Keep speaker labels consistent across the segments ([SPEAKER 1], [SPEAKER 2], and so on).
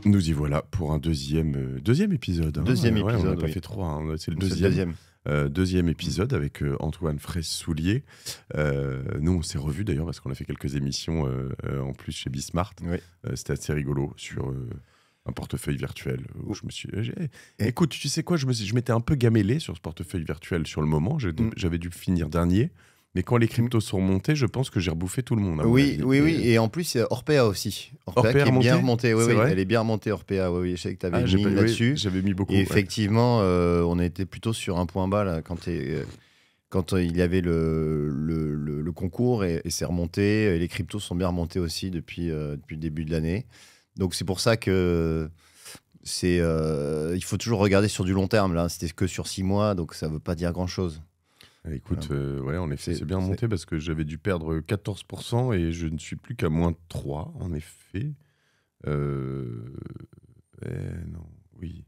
[SPEAKER 1] Nous y voilà pour un deuxième épisode.
[SPEAKER 2] Deuxième
[SPEAKER 1] Ouais, on
[SPEAKER 2] épisode,
[SPEAKER 1] n'a pas
[SPEAKER 2] oui.
[SPEAKER 1] fait trois, hein, c'est le
[SPEAKER 2] C'est le
[SPEAKER 1] deuxième.
[SPEAKER 2] deuxième.
[SPEAKER 1] Deuxième épisode avec Antoine Fraisse-Soulier. Nous, on s'est revus d'ailleurs parce qu'on a fait quelques émissions en plus chez Bismart.
[SPEAKER 2] Oui.
[SPEAKER 1] C'était assez rigolo sur un portefeuille virtuel où je me suis.
[SPEAKER 2] Et-
[SPEAKER 1] Écoute, tu sais quoi, je m'étais un peu gamellé sur ce portefeuille virtuel sur le moment. J'avais dû finir dernier. Mais quand les cryptos sont remontés, je pense que j'ai rebouffé tout le monde. à mon
[SPEAKER 2] Oui,
[SPEAKER 1] avis.
[SPEAKER 2] oui, oui. Et en plus, Orpea aussi.
[SPEAKER 1] Orpea
[SPEAKER 2] qui est
[SPEAKER 1] remontée
[SPEAKER 2] bien remontée. Oui,
[SPEAKER 1] C'est
[SPEAKER 2] oui.
[SPEAKER 1] vrai
[SPEAKER 2] Elle est bien remontée, Orpea. Oui, oui. Je sais que tu avais
[SPEAKER 1] j'ai
[SPEAKER 2] mis
[SPEAKER 1] pas- oui,
[SPEAKER 2] là-dessus.
[SPEAKER 1] j'avais mis beaucoup.
[SPEAKER 2] Et
[SPEAKER 1] ouais.
[SPEAKER 2] effectivement, on a été plutôt sur un point bas là, quand il y avait le concours et c'est remonté. Et les cryptos sont bien remontés aussi depuis le début de l'année. Donc c'est pour ça que il faut toujours regarder sur du long terme. Là, c'était que sur 6 mois, donc ça ne veut pas dire grand-chose.
[SPEAKER 1] Écoute, ouais, en effet, c'est bien
[SPEAKER 2] c'est-
[SPEAKER 1] remonté parce que j'avais dû perdre 14% et je ne suis plus qu'à moins 3, en effet. Non, oui.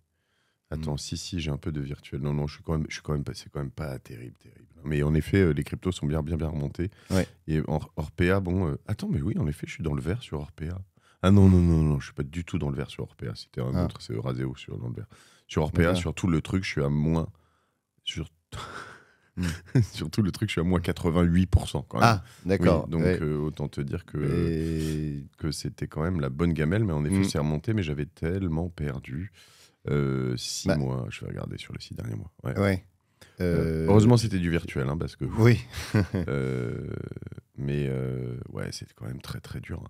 [SPEAKER 1] Attends, si, j'ai un peu de virtuel. Non, je suis quand même pas, c'est quand même pas terrible. Mais en effet, les cryptos sont bien remontés.
[SPEAKER 2] Ouais.
[SPEAKER 1] Et Orpea, bon, attends, mais oui, en effet, je suis dans le vert sur Orpea. Ah non, je suis pas du tout dans le vert sur Orpea. C'était un autre, c'est Euraseo dans le vert. Sur Orpea,
[SPEAKER 2] D'accord.
[SPEAKER 1] sur tout le truc, je suis à moins. Sur sur tout le truc, je suis à moins 88% quand même.
[SPEAKER 2] Ah, d'accord.
[SPEAKER 1] Oui, donc
[SPEAKER 2] Ouais.
[SPEAKER 1] autant te dire
[SPEAKER 2] Et-
[SPEAKER 1] que c'était quand même la bonne gamelle, mais en effet, c'est remonté, mais j'avais tellement perdu. 6
[SPEAKER 2] Bah.
[SPEAKER 1] mois, je vais regarder sur les 6 derniers mois. Ouais.
[SPEAKER 2] Ouais.
[SPEAKER 1] Heureusement, c'était du virtuel, hein, parce que.
[SPEAKER 2] Oui.
[SPEAKER 1] Mais ouais, c'était quand même très très dur.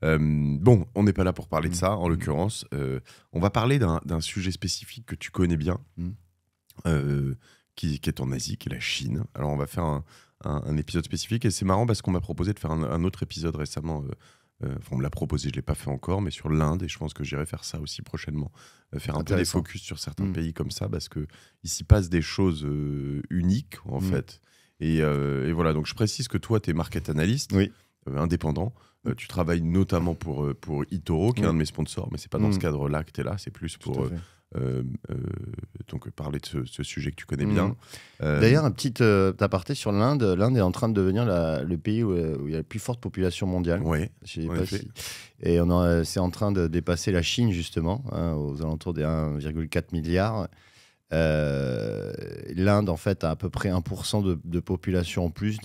[SPEAKER 1] Bon, on n'est pas là pour parler de ça, en l'occurrence. On va parler d'un sujet spécifique que tu connais bien, qui est en Asie, qui est la Chine. Alors, on va faire un épisode spécifique, et c'est marrant parce qu'on m'a proposé de faire un autre épisode récemment. Enfin, on me l'a proposé, je ne l'ai pas fait encore, mais sur l'Inde, et je pense que j'irai faire ça aussi prochainement. Faire un peu des
[SPEAKER 2] Intéressant.
[SPEAKER 1] focus sur certains pays comme ça, parce qu'il s'y passe des choses uniques, en fait. Et voilà, donc je précise que toi, tu es market analyst,
[SPEAKER 2] Oui.
[SPEAKER 1] indépendant. Tu travailles notamment pour eToro, qui est un de mes sponsors, mais c'est pas dans ce cadre-là que tu es là, c'est plus
[SPEAKER 2] Tout
[SPEAKER 1] pour
[SPEAKER 2] à fait.
[SPEAKER 1] donc parler de ce sujet que tu connais bien.
[SPEAKER 2] D'ailleurs, un petit aparté sur l'Inde. L'Inde est en train de devenir le pays où il y a la plus forte population mondiale.
[SPEAKER 1] Ouais,
[SPEAKER 2] Je sais
[SPEAKER 1] en
[SPEAKER 2] pas
[SPEAKER 1] effet.
[SPEAKER 2] Et c'est en train de dépasser la Chine, justement, aux alentours des 1,4 milliard. L'Inde, en fait, a à peu près 1% de population en plus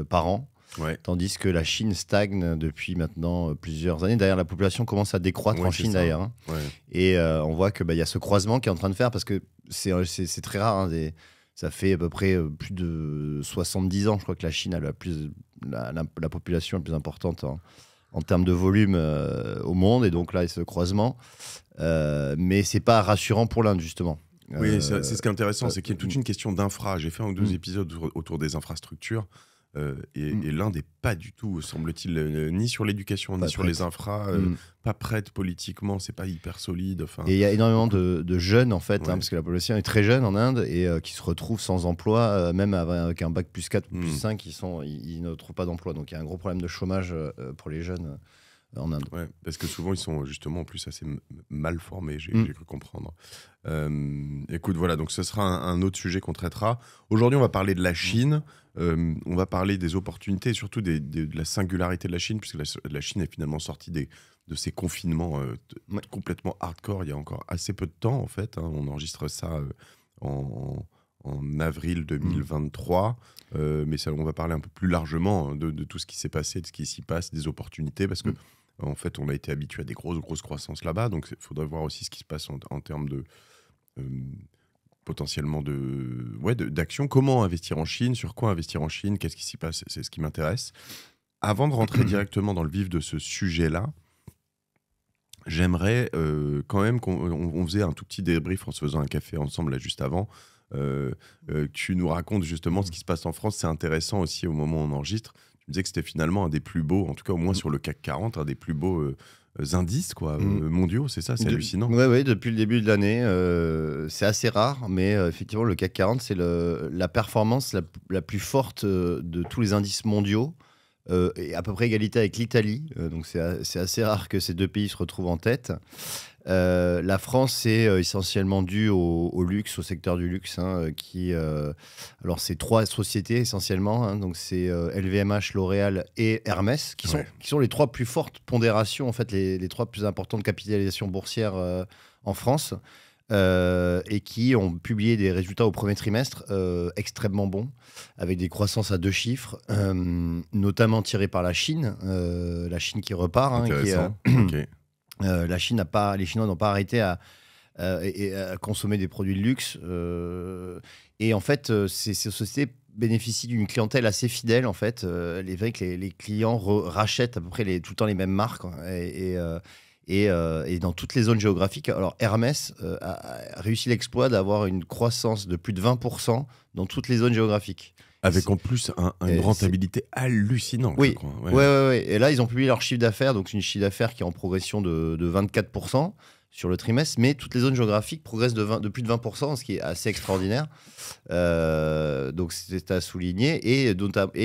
[SPEAKER 2] par an.
[SPEAKER 1] Ouais.
[SPEAKER 2] Tandis que la Chine stagne depuis maintenant plusieurs années. D'ailleurs, la population commence à décroître
[SPEAKER 1] Ouais,
[SPEAKER 2] en
[SPEAKER 1] c'est
[SPEAKER 2] Chine,
[SPEAKER 1] ça.
[SPEAKER 2] d'ailleurs. Hein.
[SPEAKER 1] Ouais.
[SPEAKER 2] Et on voit qu'il y a ce croisement qui est en train de faire, parce que c'est très rare. Hein, ça fait à peu près plus de 70 ans, je crois, que la Chine a la population la plus importante en termes de volume au monde. Et donc là, il y a ce croisement. Mais c'est pas rassurant pour l'Inde, justement.
[SPEAKER 1] Oui, c'est ce qui est intéressant, c'est qu'il y a toute une question d'infra. J'ai fait un ou deux épisodes autour des infrastructures. Et l'Inde n'est pas du tout, semble-t-il, ni sur l'éducation, ni sur les infras, pas prête politiquement, c'est pas hyper solide.
[SPEAKER 2] Et il y a énormément de jeunes, en fait, parce que la population est très jeune en Inde et qui se retrouvent sans emploi, même avec un bac plus 4 ou plus 5, ils ne trouvent pas d'emploi. Donc il y a un gros problème de chômage pour les jeunes en Inde.
[SPEAKER 1] Ouais, parce que souvent ils sont justement en plus assez mal formés, j'ai cru comprendre. Écoute, voilà, donc ce sera un autre sujet qu'on traitera. Aujourd'hui, on va parler de la Chine, on va parler des opportunités et surtout de la singularité de la Chine, puisque la Chine est finalement sortie de ces confinements complètement hardcore il y a encore assez peu de temps, en fait. Hein. On enregistre ça en avril 2023, mais ça, on va parler un peu plus largement de tout ce qui s'est passé, de ce qui s'y passe, des opportunités, parce que en fait, on a été habitué à des grosses croissances là-bas, donc il faudrait voir aussi ce qui se passe en termes de potentiellement d'action. Comment investir en Chine, sur quoi investir en Chine, qu'est-ce qui s'y passe, c'est ce qui m'intéresse. Avant de rentrer directement dans le vif de ce sujet-là, j'aimerais quand même qu'on faisait un tout petit débrief en se faisant un café ensemble là juste avant. Tu nous racontes justement ce qui se passe en France. C'est intéressant aussi au moment où on enregistre. Tu me disais que c'était finalement un des plus beaux, en tout cas au moins sur le CAC 40, un des plus beaux indices mondiaux, c'est ça, c'est hallucinant.
[SPEAKER 2] Oui, depuis le début de l'année, c'est assez rare, mais effectivement le CAC 40, c'est la performance la plus forte de tous les indices mondiaux, et à peu près égalité avec l'Italie, donc c'est assez rare que ces deux pays se retrouvent en tête. La France, c'est essentiellement dû au luxe, au secteur du luxe, hein, alors c'est 3 sociétés essentiellement, hein, donc c'est LVMH, L'Oréal et Hermès, qui sont les 3 plus fortes pondérations, en fait, les 3 plus importantes capitalisations boursières en France, et qui ont publié des résultats au premier trimestre extrêmement bons, avec des croissances à 2 chiffres, notamment tirées par la Chine qui repart, hein,
[SPEAKER 1] Intéressant. Ok.
[SPEAKER 2] les Chinois n'ont pas arrêté à consommer des produits de luxe. Et en fait, ces sociétés bénéficient d'une clientèle assez fidèle. En fait, les vrai que les clients rachètent à peu près tout le temps les mêmes marques, hein, et dans toutes les zones géographiques. Alors Hermès a réussi l'exploit d'avoir une croissance de plus de 20% dans toutes les zones géographiques.
[SPEAKER 1] Avec en plus une rentabilité hallucinante.
[SPEAKER 2] Oui,
[SPEAKER 1] je crois.
[SPEAKER 2] Ouais. Et là, ils ont publié leur chiffre d'affaires, donc c'est une chiffre d'affaires qui est en progression de 24% sur le trimestre, mais toutes les zones géographiques progressent de plus de 20%, ce qui est assez extraordinaire. Donc c'est à souligner. Et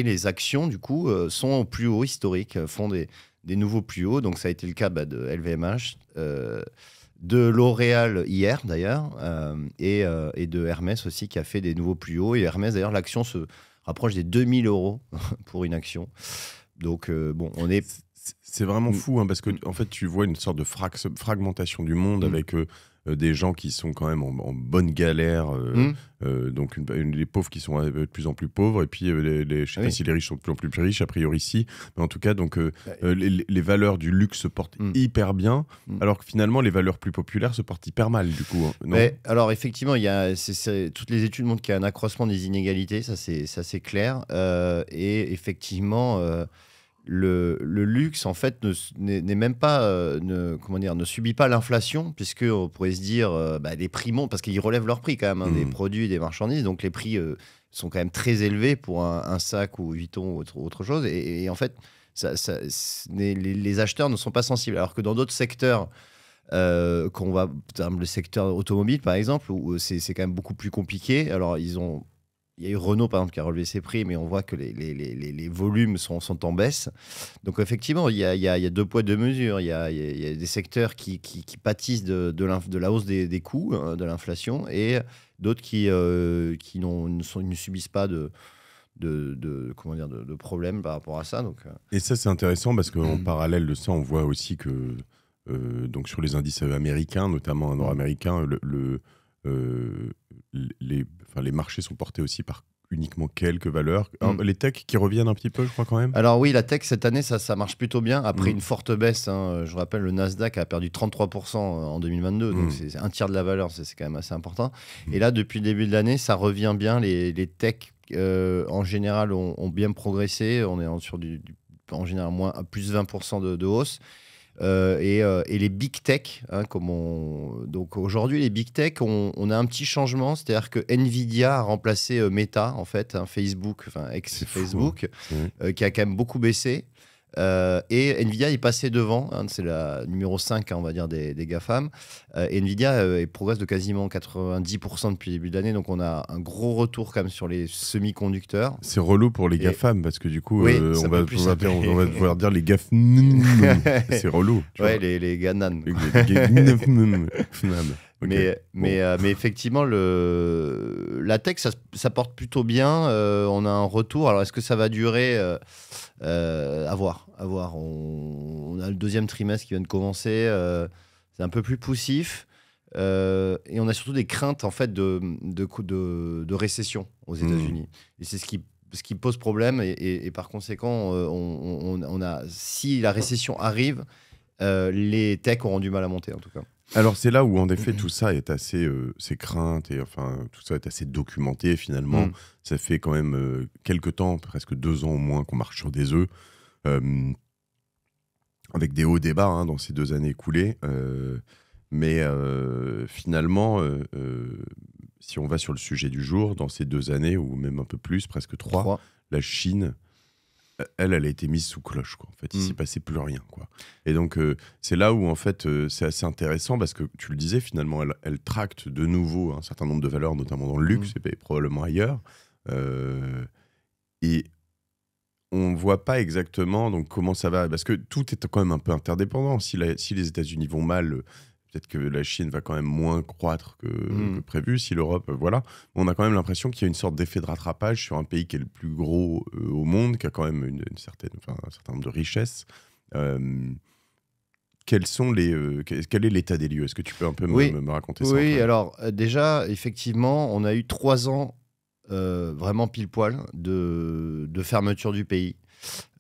[SPEAKER 2] les actions, du coup, sont au plus haut historique, font des nouveaux plus hauts. Donc ça a été le cas de LVMH, de L'Oréal hier d'ailleurs, et de Hermès aussi, qui a fait des nouveaux plus hauts. Et Hermès, d'ailleurs, l'action se rapproche des 2000 € pour une action. Donc bon, on est...
[SPEAKER 1] C'est vraiment fou, hein, parce que en fait, tu vois une sorte de fragmentation du monde avec des gens qui sont quand même en bonne galère, donc les pauvres qui sont de plus en plus pauvres, et puis je ne sais pas si les riches sont de plus en plus riches, a priori si, mais en tout cas, donc, les valeurs du luxe se portent hyper bien, alors que finalement, les valeurs plus populaires se portent hyper mal, du coup. Hein, non
[SPEAKER 2] alors effectivement, toutes les études montrent qu'il y a un accroissement des inégalités, ça c'est clair, et effectivement... Le luxe, en fait, n'est même pas, ne subit pas l'inflation, puisque on pourrait se dire, les prix montent, parce qu'ils relèvent leurs prix quand même, hein, des produits, des marchandises, donc les prix sont quand même très élevés pour un sac ou Vuitton ou autre chose, et en fait, les acheteurs ne sont pas sensibles, alors que dans d'autres secteurs, le secteur automobile par exemple, où c'est quand même beaucoup plus compliqué. Alors il y a eu Renault, par exemple, qui a relevé ses prix, mais on voit que les volumes sont en baisse. Donc, effectivement, il y a 2 poids, 2 mesures. Il y a des secteurs qui pâtissent de la hausse des coûts, hein, de l'inflation, et d'autres qui ne subissent pas de problèmes par rapport à ça. Donc,
[SPEAKER 1] Et ça, c'est intéressant parce qu'en parallèle de ça, on voit aussi que donc sur les indices américains, notamment nord-américains, les marchés sont portés aussi par uniquement quelques valeurs. Alors, les techs qui reviennent un petit peu, je crois, quand même.
[SPEAKER 2] Alors oui, la tech, cette année, ça marche plutôt bien. Après une forte baisse, hein, je rappelle, le Nasdaq a perdu 33% en 2022, donc c'est un tiers de la valeur, c'est quand même assez important. Et là, depuis le début de l'année, ça revient bien. Les techs, en général, ont bien progressé. On est sur en général, plus 20% de hausse. Et les big tech, hein, donc aujourd'hui les big tech, on a un petit changement, c'est-à-dire que Nvidia a remplacé Meta, en fait, hein, Facebook, enfin ex-Facebook, qui a quand même beaucoup baissé. Et Nvidia est passé devant, hein, c'est la numéro 5, hein, on va dire, des GAFAM. Et Nvidia progresse de quasiment 90% depuis le début de l'année, donc on a un gros retour quand même sur les semi-conducteurs.
[SPEAKER 1] C'est relou pour les GAFAM, parce que du coup, on va devoir dire les GAFAM. C'est relou.
[SPEAKER 2] Les GANAN.
[SPEAKER 1] Okay.
[SPEAKER 2] Mais effectivement, la tech, ça porte plutôt bien. On a un retour. Alors, est-ce que ça va durer ? À voir. On a le 2e trimestre qui vient de commencer. C'est un peu plus poussif. Et on a surtout des craintes, en fait, de récession aux États-Unis. Et c'est ce qui pose problème. Et par conséquent, si la récession arrive, les techs auront du mal à monter, en tout cas.
[SPEAKER 1] Alors c'est là où en effet tout ça est assez, ces craintes et enfin tout ça est assez documenté finalement. Ça fait quand même quelques temps, presque 2 ans au moins, qu'on marche sur des œufs, avec des hauts, des bas, hein, dans ces 2 années écoulées. Mais finalement, si on va sur le sujet du jour, dans ces 2 années ou même un peu plus, presque 3. La Chine, elle a été mise sous cloche, quoi. En fait, il s'y passait plus rien, quoi. Et donc, c'est là où, en fait, c'est assez intéressant parce que, tu le disais, finalement, elle tracte de nouveau un certain nombre de valeurs, notamment dans le luxe et probablement ailleurs. Et on voit pas exactement donc, comment ça va, parce que tout est quand même un peu interdépendant. Si les États-Unis vont mal, peut-être que la Chine va quand même moins croître que prévu, si l'Europe, voilà. On a quand même l'impression qu'il y a une sorte d'effet de rattrapage sur un pays qui est le plus gros au monde, qui a quand même un certain nombre de richesses. Quel est l'état des lieux? Est-ce que tu peux un peu me raconter ça?
[SPEAKER 2] Oui, alors déjà, effectivement, on a eu 3 ans vraiment pile poil de fermeture du pays,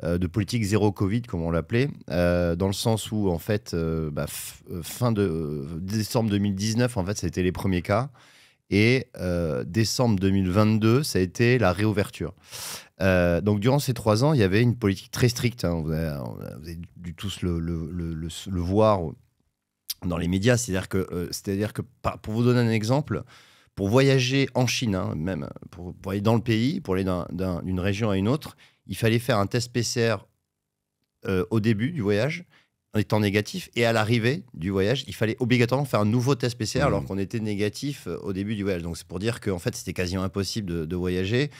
[SPEAKER 2] de politique zéro Covid, comme on l'appelait, dans le sens où, en fait, fin de décembre 2019, en fait, ça a été les premiers cas. Et décembre 2022, ça a été la réouverture. Donc, durant ces 3 ans, il y avait une politique très stricte. Hein. Vous avez dû tous le voir dans les médias. C'est-à-dire que, pour vous donner un exemple, pour voyager en Chine, hein, même pour aller dans le pays, pour aller d'une région à une autre, il fallait faire un test PCR au début du voyage, en étant négatif, et à l'arrivée du voyage, il fallait obligatoirement faire un nouveau test PCR alors qu'on était négatif au début du voyage. Donc c'est pour dire qu'en fait, c'était quasiment impossible de voyager.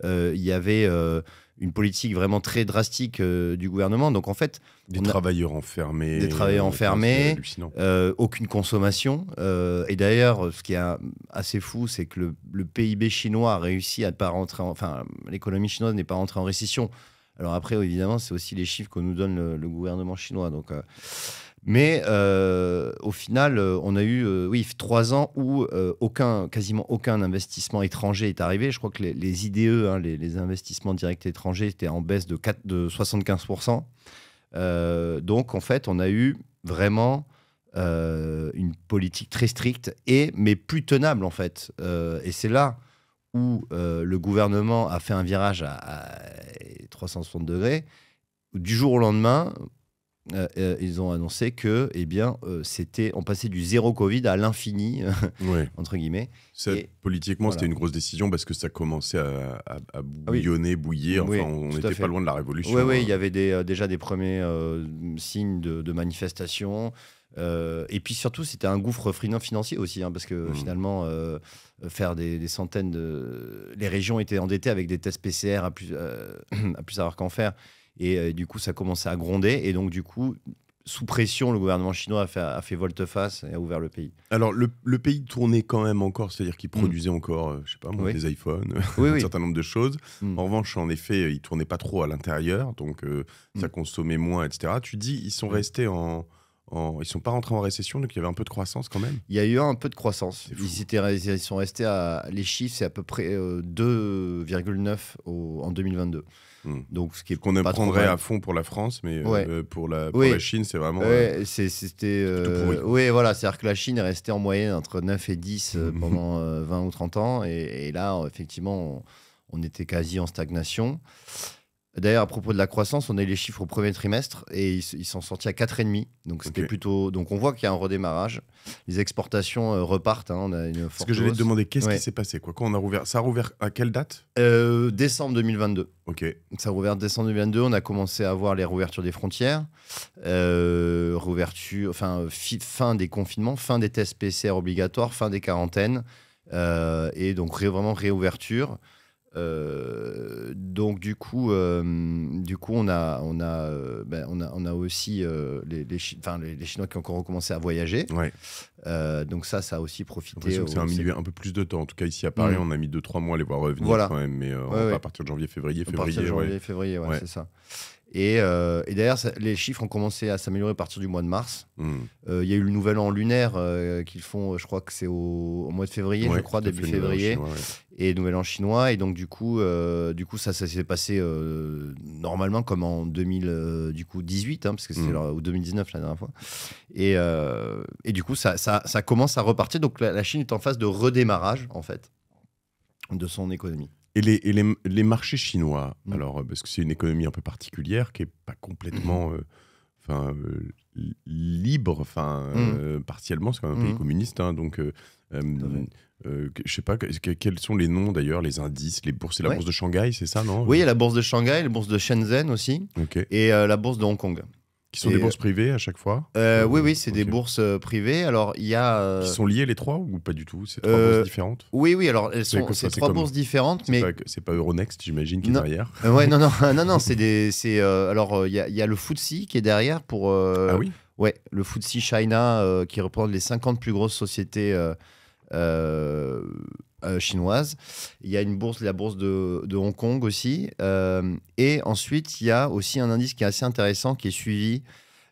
[SPEAKER 2] Il y avait une politique vraiment très drastique du gouvernement. Donc en fait,
[SPEAKER 1] des travailleurs enfermés.
[SPEAKER 2] Des travailleurs enfermés, aucune consommation. Et d'ailleurs, ce qui est assez fou, c'est que le PIB chinois a réussi à ne pas rentrer l'économie chinoise n'est pas rentrée en récession. Alors après, évidemment, c'est aussi les chiffres que nous donne le gouvernement chinois. Donc, mais au final, on a eu 3 ans où quasiment aucun investissement étranger est arrivé. Je crois que les IDE, hein, les investissements directs étrangers, étaient en baisse de 75%. Donc, en fait, on a eu vraiment une politique très stricte, mais plus tenable, en fait. Et c'est là où le gouvernement a fait un virage à 360 degrés. Du jour au lendemain, ils ont annoncé que, on passait du zéro Covid à l'infini, entre guillemets.
[SPEAKER 1] Politiquement, c'était une grosse décision parce que ça commençait à bouillonner, bouillir. Enfin, on n'était pas loin de la révolution.
[SPEAKER 2] Oui, il y avait déjà des premiers signes de manifestation. Et puis surtout, c'était un gouffre financier aussi, hein, parce que finalement, faire des centaines les régions étaient endettées avec des tests PCR à plus savoir qu'en faire. Et du coup, ça commençait à gronder. Et donc, du coup, sous pression, le gouvernement chinois a fait volte-face et a ouvert le pays.
[SPEAKER 1] Alors, le pays tournait quand même encore, c'est-à-dire qu'il produisait encore, je sais pas moi, des iPhones, un certain nombre de choses. En revanche, en effet, il tournait pas trop à l'intérieur, donc ça consommait moins, etc. Tu dis, ils sont restés ils sont pas rentrés en récession, donc il y avait un peu de croissance quand même.
[SPEAKER 2] Il y a eu un peu de croissance. Ils sont restés les chiffres, c'est à peu près 2,9 en 2022. Donc, ce qui est
[SPEAKER 1] qu'on prendrait à fond pour la France, mais pour la Chine, c'est vraiment.
[SPEAKER 2] C'était. Oui, voilà, c'est-à-dire que la Chine est restée en moyenne entre 9 et 10 pendant 20 ou 30 ans. Et là, effectivement, on était quasi en stagnation. D'ailleurs, à propos de la croissance, on a eu les chiffres au premier trimestre et ils sont sortis à 4,5. Donc, c'était plutôt. Donc, on voit qu'il y a un redémarrage. Les exportations repartent. Hein, on a une forte
[SPEAKER 1] Ce que j'allais te demander, qu'est-ce qui s'est passé quand on a rouvert? Ça a rouvert à quelle date?
[SPEAKER 2] Décembre 2022.
[SPEAKER 1] Ok.
[SPEAKER 2] Ça a rouvert décembre 2022. On a commencé à voir les réouvertures des frontières, fin des confinements, fin des tests PCR obligatoires, fin des quarantaines, et donc vraiment réouverture. Donc du coup on a aussi les Chinois qui ont encore recommencé à voyager. Donc ça a aussi profité.
[SPEAKER 1] C'est un milieu un peu plus de temps. En tout cas ici à Paris, on a mis 2-3 mois à les voir revenir quand même, mais à partir de janvier-février,
[SPEAKER 2] c'est ça. Et d'ailleurs, les chiffres ont commencé à s'améliorer à partir du mois de mars. Il y a eu le nouvel an lunaire qu'ils font, je crois que c'est au mois de février, début février. Chinois, et nouvel an chinois. Et donc, du coup ça s'est passé normalement comme en 2018, hein, parce que c'est ou 2019 la dernière fois. Et du coup, ça commence à repartir. Donc, la Chine est en phase de redémarrage, en fait, de son économie.
[SPEAKER 1] Et les marchés chinois, alors, parce que c'est une économie un peu particulière qui n'est pas complètement libre, partiellement, c'est quand même un pays communiste, hein, donc je sais pas, quels sont les noms d'ailleurs, les indices, les bourses, c'est la bourse de Shanghai, c'est ça, non?
[SPEAKER 2] Oui, il y a la bourse de Shanghai, la bourse de Shenzhen aussi, et la bourse de Hong Kong.
[SPEAKER 1] Qui sont des bourses privées à chaque fois?
[SPEAKER 2] Oui, c'est des bourses privées. Alors, il y a...
[SPEAKER 1] Qui sont liées les trois ou pas du tout? C'est trois bourses différentes?
[SPEAKER 2] Oui, alors c'est trois bourses différentes, mais...
[SPEAKER 1] C'est pas Euronext, j'imagine, qui est derrière?
[SPEAKER 2] Non, c'est alors, il y a le FTSE qui est derrière pour...
[SPEAKER 1] Ah oui?
[SPEAKER 2] Ouais, le FTSE China qui représente les 50 plus grosses sociétés chinoises. Il y a la bourse de Hong Kong aussi. Et ensuite, il y a aussi un indice qui est assez intéressant qui est suivi.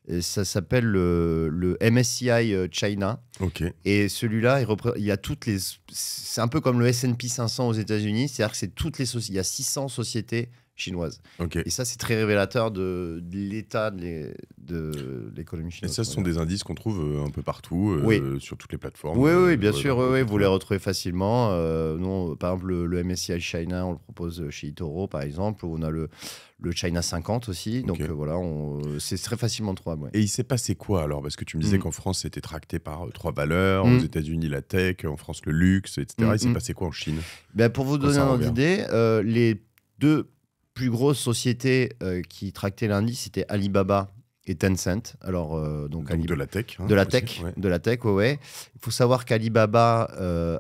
[SPEAKER 2] Et ça s'appelle le MSCI China.
[SPEAKER 1] Ok.
[SPEAKER 2] Et celui-là, il y a toutes les. C'est un peu comme le S&P 500 aux États-Unis. C'est-à-dire que c'est toutes les il y a 600 sociétés chinoises.
[SPEAKER 1] Ok.
[SPEAKER 2] Et ça, c'est très révélateur de l'état de l'économie
[SPEAKER 1] Et
[SPEAKER 2] chinoise.
[SPEAKER 1] ça, ce sont des indices qu'on trouve un peu partout,
[SPEAKER 2] Oui.
[SPEAKER 1] sur toutes les plateformes.
[SPEAKER 2] Oui, bien sûr,
[SPEAKER 1] donc,
[SPEAKER 2] vous les retrouvez facilement. Nous, par exemple, le MSCI China, on le propose chez eToro, par exemple. On a le China 50 aussi. Donc
[SPEAKER 1] Ok.
[SPEAKER 2] voilà, c'est très facilement trouvable. Ouais.
[SPEAKER 1] Et il s'est passé quoi alors? Parce que tu me disais qu'en France, c'était tracté par 3 valeurs, aux États-Unis, la tech, en France, le luxe, etc. Il s'est passé quoi en Chine?
[SPEAKER 2] Ben, pour vous donner un ordre d'idée, les 2 plus grosses sociétés qui tractaient l'indice, c'était Alibaba et Tencent. Alors, donc
[SPEAKER 1] de la tech.
[SPEAKER 2] De la tech, ouais. De la tech, ouais. Il faut savoir qu'Alibaba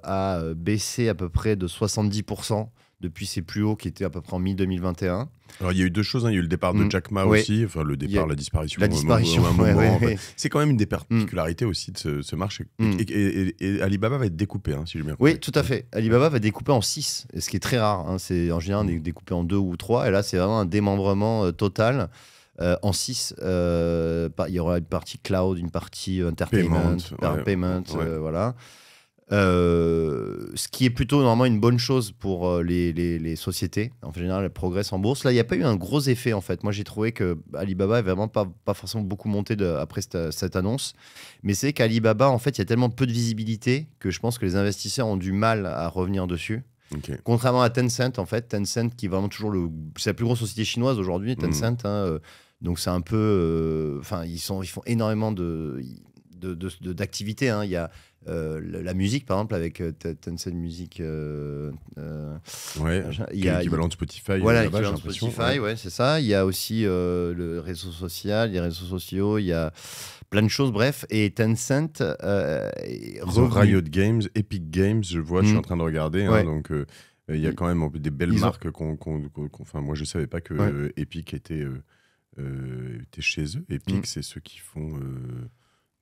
[SPEAKER 2] a baissé à peu près de 70% depuis ses plus hauts qui étaient à peu près en mi-2021.
[SPEAKER 1] Alors, il y a eu 2 choses. Il y a eu le départ de Jack Ma aussi. Enfin, le départ, la disparition.
[SPEAKER 2] La disparition,
[SPEAKER 1] à un moment.
[SPEAKER 2] Ouais.
[SPEAKER 1] C'est quand même une des particularités aussi de ce marché. Et Alibaba va être découpé, si j'ai bien compris.
[SPEAKER 2] Oui, tout à fait. Alibaba va découper en 6, ce qui est très rare. C'est en général découpé en 2 ou 3. Et là, c'est vraiment un démembrement total. En 6, il y aura une partie cloud, une partie entertainment, payment, voilà. Ce qui est plutôt normalement une bonne chose pour les sociétés. En général, elles progressent en bourse. Là, il n'y a pas eu un gros effet en fait. Moi, j'ai trouvé que Alibaba est vraiment pas forcément beaucoup monté après cette annonce. Mais c'est qu'Alibaba, en fait, il y a tellement peu de visibilité que je pense que les investisseurs ont du mal à revenir dessus.
[SPEAKER 1] Okay.
[SPEAKER 2] Contrairement à Tencent, en fait, Tencent qui est vraiment toujours c'est la plus grosse société chinoise aujourd'hui, Tencent. Donc c'est un peu, ils font énormément d'activités. Il y a la musique, par exemple, avec Tencent Music.
[SPEAKER 1] Il y a l'équivalent de Spotify.
[SPEAKER 2] Voilà, l'équivalent de Spotify, c'est ça. Il y a aussi le réseau social, les réseaux sociaux, il y a plein de choses, bref. Et Tencent
[SPEAKER 1] Riot Games, Epic Games, je vois, je suis en train de regarder. Donc, il y a quand même des belles marques enfin, moi, je ne savais pas que Epic était chez eux. Epic, c'est ceux qui font...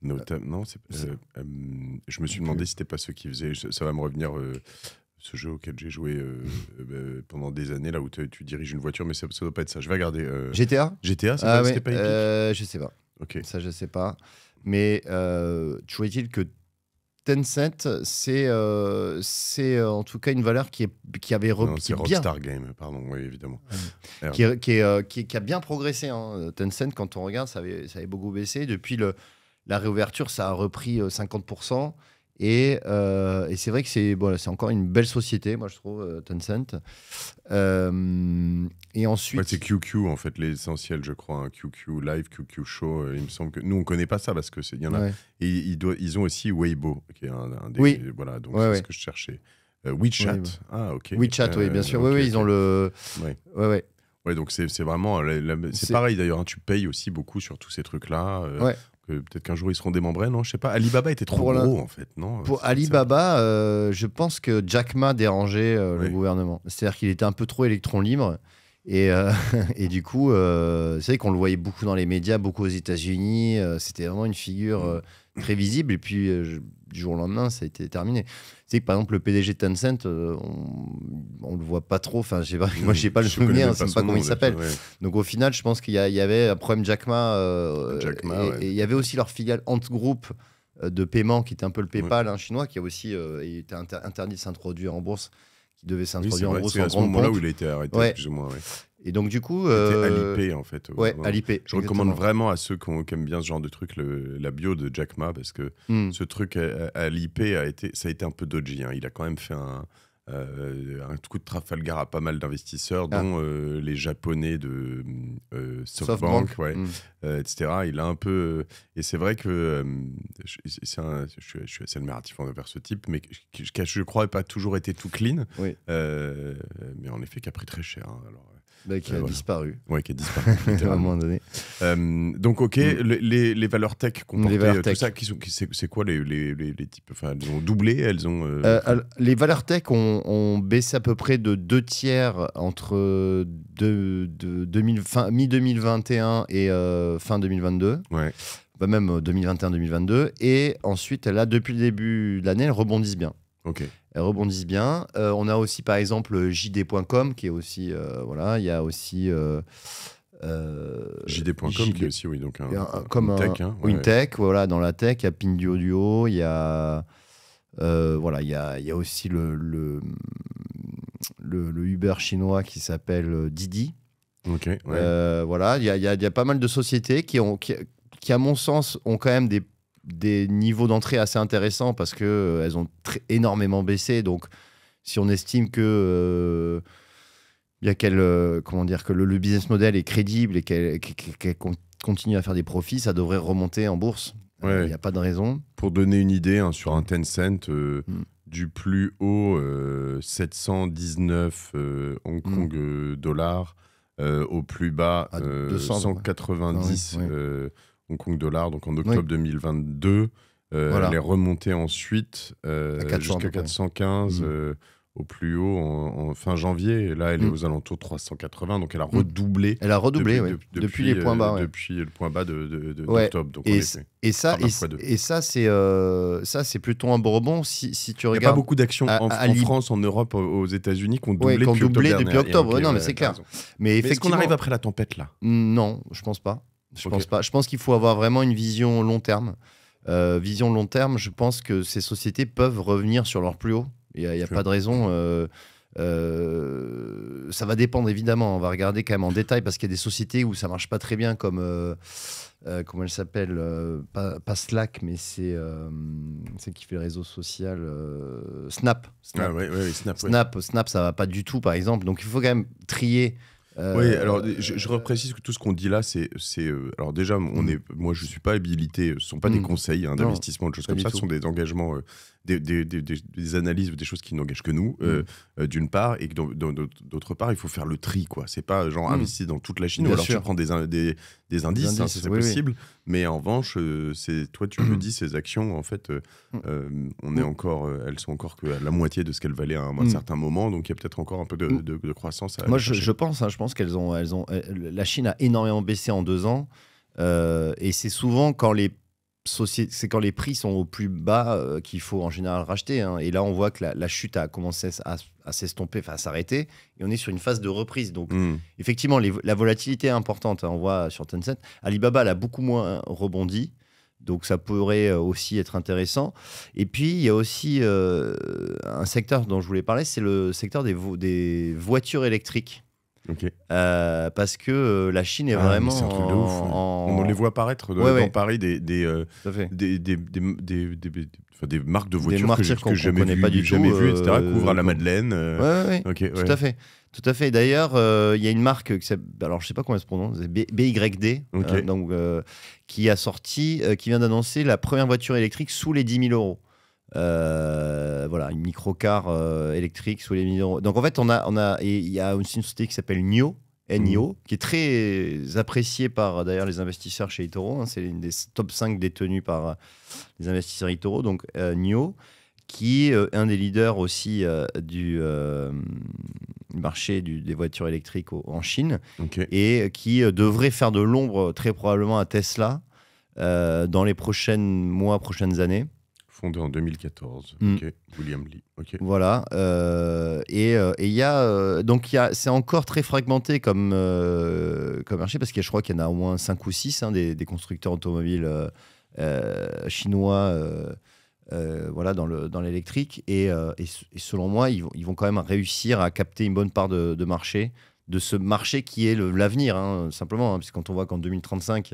[SPEAKER 1] Non, je me suis demandé si c'était pas ceux qui faisaient. Ça va me revenir, ce jeu auquel j'ai joué pendant des années, là où tu diriges une voiture, mais ça doit pas être ça. Je vais regarder.
[SPEAKER 2] GTA,
[SPEAKER 1] c'était pas Epic.
[SPEAKER 2] Je sais pas.
[SPEAKER 1] Okay.
[SPEAKER 2] Ça, je sais pas. Mais toujours est-il que Tencent, c'est en tout cas une valeur qui avait
[SPEAKER 1] repris. C'est Rockstar Game, pardon, oui, évidemment.
[SPEAKER 2] Qui a bien progressé. Tencent, quand on regarde, ça avait beaucoup baissé. Depuis la réouverture, ça a repris 50%. Et c'est vrai que c'est encore une belle société, moi je trouve, Tencent. Et ensuite...
[SPEAKER 1] c'est QQ, en fait, l'essentiel, je crois. QQ Live, QQ Show. Il me semble que nous, on ne connaît pas ça parce qu'il y en a. Et ils ont aussi Weibo, qui est un des...
[SPEAKER 2] Oui.
[SPEAKER 1] Voilà, donc c'est ce que je cherchais. WeChat.
[SPEAKER 2] Weibo.
[SPEAKER 1] Ah, ok.
[SPEAKER 2] WeChat, oui, bien sûr. Oui, ils ont le...
[SPEAKER 1] Ouais, donc c'est vraiment... c'est pareil, d'ailleurs. Tu payes aussi beaucoup sur tous ces trucs-là. Peut-être qu'un jour ils seront démembrés, non? Je sais pas. Alibaba était trop gros en fait, non?
[SPEAKER 2] Pour Alibaba, je pense que Jack Ma dérangeait le gouvernement. C'est-à-dire qu'il était un peu trop électron libre. Et du coup, c'est vrai qu'on le voyait beaucoup dans les médias, beaucoup aux États-Unis. C'était vraiment une figure très visible. Et puis, du jour au lendemain, ça a été terminé. C'est que par exemple, le PDG de Tencent, on le voit pas trop. Enfin, moi, je n'ai pas le souvenir, je ne sais pas comment il s'appelle. Donc, au final, je pense qu'il y avait un problème Jack Ma. Et il y avait aussi leur filiale Ant Group de paiement, qui était un peu le PayPal chinois, qui a aussi été interdit de s'introduire en bourse. Qui devait s'introduire en bourse.
[SPEAKER 1] C'est à ce moment-là où il a été arrêté, plus ou moins.
[SPEAKER 2] Et donc, du coup.
[SPEAKER 1] C'était Alipay, en fait.
[SPEAKER 2] Alipay.
[SPEAKER 1] Je recommande vraiment à ceux qui aiment bien ce genre de truc la bio de Jack Ma, parce que ce truc Alipay, ça a été un peu dodgy. Il a quand même fait un coup de Trafalgar à pas mal d'investisseurs, dont les Japonais de SoftBank, etc. Il a un peu... et c'est vrai que je suis assez admiratif envers ce type, mais je ne crois pas toujours été tout clean. Mais en effet, qui a pris très cher.
[SPEAKER 2] Qui a disparu.
[SPEAKER 1] Oui, qui a disparu.
[SPEAKER 2] à un moment donné.
[SPEAKER 1] Donc, ok, les valeurs tech comportées, tout ça, c'est quoi les types? Enfin, elles ont doublé, elles ont...
[SPEAKER 2] les valeurs tech ont baissé à peu près de 2 tiers entre mi-2021 et fin 2022. même 2021-2022. Et ensuite, là, depuis le début de l'année, elles rebondissent bien.
[SPEAKER 1] Ok.
[SPEAKER 2] Elles rebondissent bien. On a aussi, par exemple, JD.com, qui est aussi... voilà, il y a aussi...
[SPEAKER 1] JD.com qui est aussi, oui, donc
[SPEAKER 2] comme
[SPEAKER 1] une tech. Hein,
[SPEAKER 2] une tech, voilà, dans la tech, il y a Pindi Audio, il y a... voilà, il y a aussi le Uber chinois qui s'appelle Didi.
[SPEAKER 1] Ok, ouais.
[SPEAKER 2] Voilà, il y a pas mal de sociétés qui, à mon sens, ont quand même des niveaux d'entrée assez intéressants parce qu'elles ont énormément baissé. Donc, si on estime que, comment dire, que le business model est crédible et qu'elle continue à faire des profits, ça devrait remonter en bourse. Il n'y a pas de raison.
[SPEAKER 1] Pour donner une idée, hein, sur un Tencent, du plus haut 719 Hong Kong dollars, au plus bas 190 Hong Kong dollars, donc en octobre 2022. Voilà. Elle est remontée ensuite jusqu'à 415 au plus haut en fin janvier. Et là, elle est aux alentours de 380, donc elle a redoublé.
[SPEAKER 2] Elle a redoublé, depuis les points bas.
[SPEAKER 1] Depuis le point bas d'octobre. Donc
[SPEAKER 2] et ça, c'est plutôt un bon rebond si tu regardes.
[SPEAKER 1] Il n'y a pas beaucoup d'actions en France, en Europe, aux États-Unis qui ont doublé,
[SPEAKER 2] depuis octobre. Non, mais c'est clair. Mais
[SPEAKER 1] est-ce qu'on arrive après la tempête là?
[SPEAKER 2] Non, je pense pas. Je pense qu'il faut avoir vraiment une vision long terme. Vision long terme, je pense que ces sociétés peuvent revenir sur leur plus haut. Il n'y a pas de raison. Ça va dépendre évidemment. On va regarder quand même en détail parce qu'il y a des sociétés où ça marche pas très bien, comme comment elle s'appelle, pas Slack, mais c'est qui fait le réseau social, Snap. Snap, ça va pas du tout, par exemple. Donc il faut quand même trier.
[SPEAKER 1] Oui, alors je reprécise que tout ce qu'on dit là, c'est alors déjà, moi je suis pas habilité, ce sont pas des conseils d'investissement, de choses comme ça, ce sont des engagements, des analyses, des choses qui n'engagent que nous, d'une part, et d'autre part, il faut faire le tri, quoi. C'est pas genre investir dans toute la Chine, ou alors tu prends des indices, hein, c'est possible, mais en revanche, toi tu me dis, ces actions, en fait, elles sont encore que à la moitié de ce qu'elles valaient à un certain moment, donc il y a peut-être encore un peu de croissance à
[SPEAKER 2] moi je pense qu'elles ont la Chine a énormément baissé en 2 ans, et c'est souvent quand les prix sont au plus bas qu'il faut en général racheter, hein. Et là on voit que la chute a commencé à s'estomper, enfin à s'arrêter, et on est sur une phase de reprise. Donc effectivement la volatilité est importante, hein. On voit sur Tencent, Alibaba elle a beaucoup moins rebondi, donc ça pourrait aussi être intéressant. Et puis il y a aussi un secteur dont je voulais parler, c'est le secteur des voitures électriques.
[SPEAKER 1] Okay.
[SPEAKER 2] Parce que la Chine est vraiment
[SPEAKER 1] c'est un truc de ouf. On les voit apparaître dans Paris des marques de voitures que j'ai jamais vues, etc. Couvrent à la Madeleine.
[SPEAKER 2] Tout à fait. D'ailleurs, il y a une marque alors je sais pas comment elle se prononce, BYD, qui vient d'annoncer la première voiture électrique sous les 10 000 euros. Voilà, une microcar électrique sous les 1000 euros. Donc en fait, il y a aussi une société qui s'appelle NIO, qui est très appréciée par d'ailleurs les investisseurs chez eToro, hein. C'est une des top 5 détenus par les investisseurs eToro. Donc NIO, qui est un des leaders aussi du marché des voitures électriques en Chine, et qui devrait faire de l'ombre très probablement à Tesla dans les prochaines années.
[SPEAKER 1] Fondé en 2014, William Li.
[SPEAKER 2] Voilà, et il y a c'est encore très fragmenté comme marché, parce je crois qu'il y en a au moins 5 ou 6 des constructeurs automobiles chinois, voilà, dans l'électrique, et selon moi ils vont quand même réussir à capter une bonne part de marché, de ce marché qui est l'avenir, hein, simplement, hein, parce que quand on voit qu'en 2035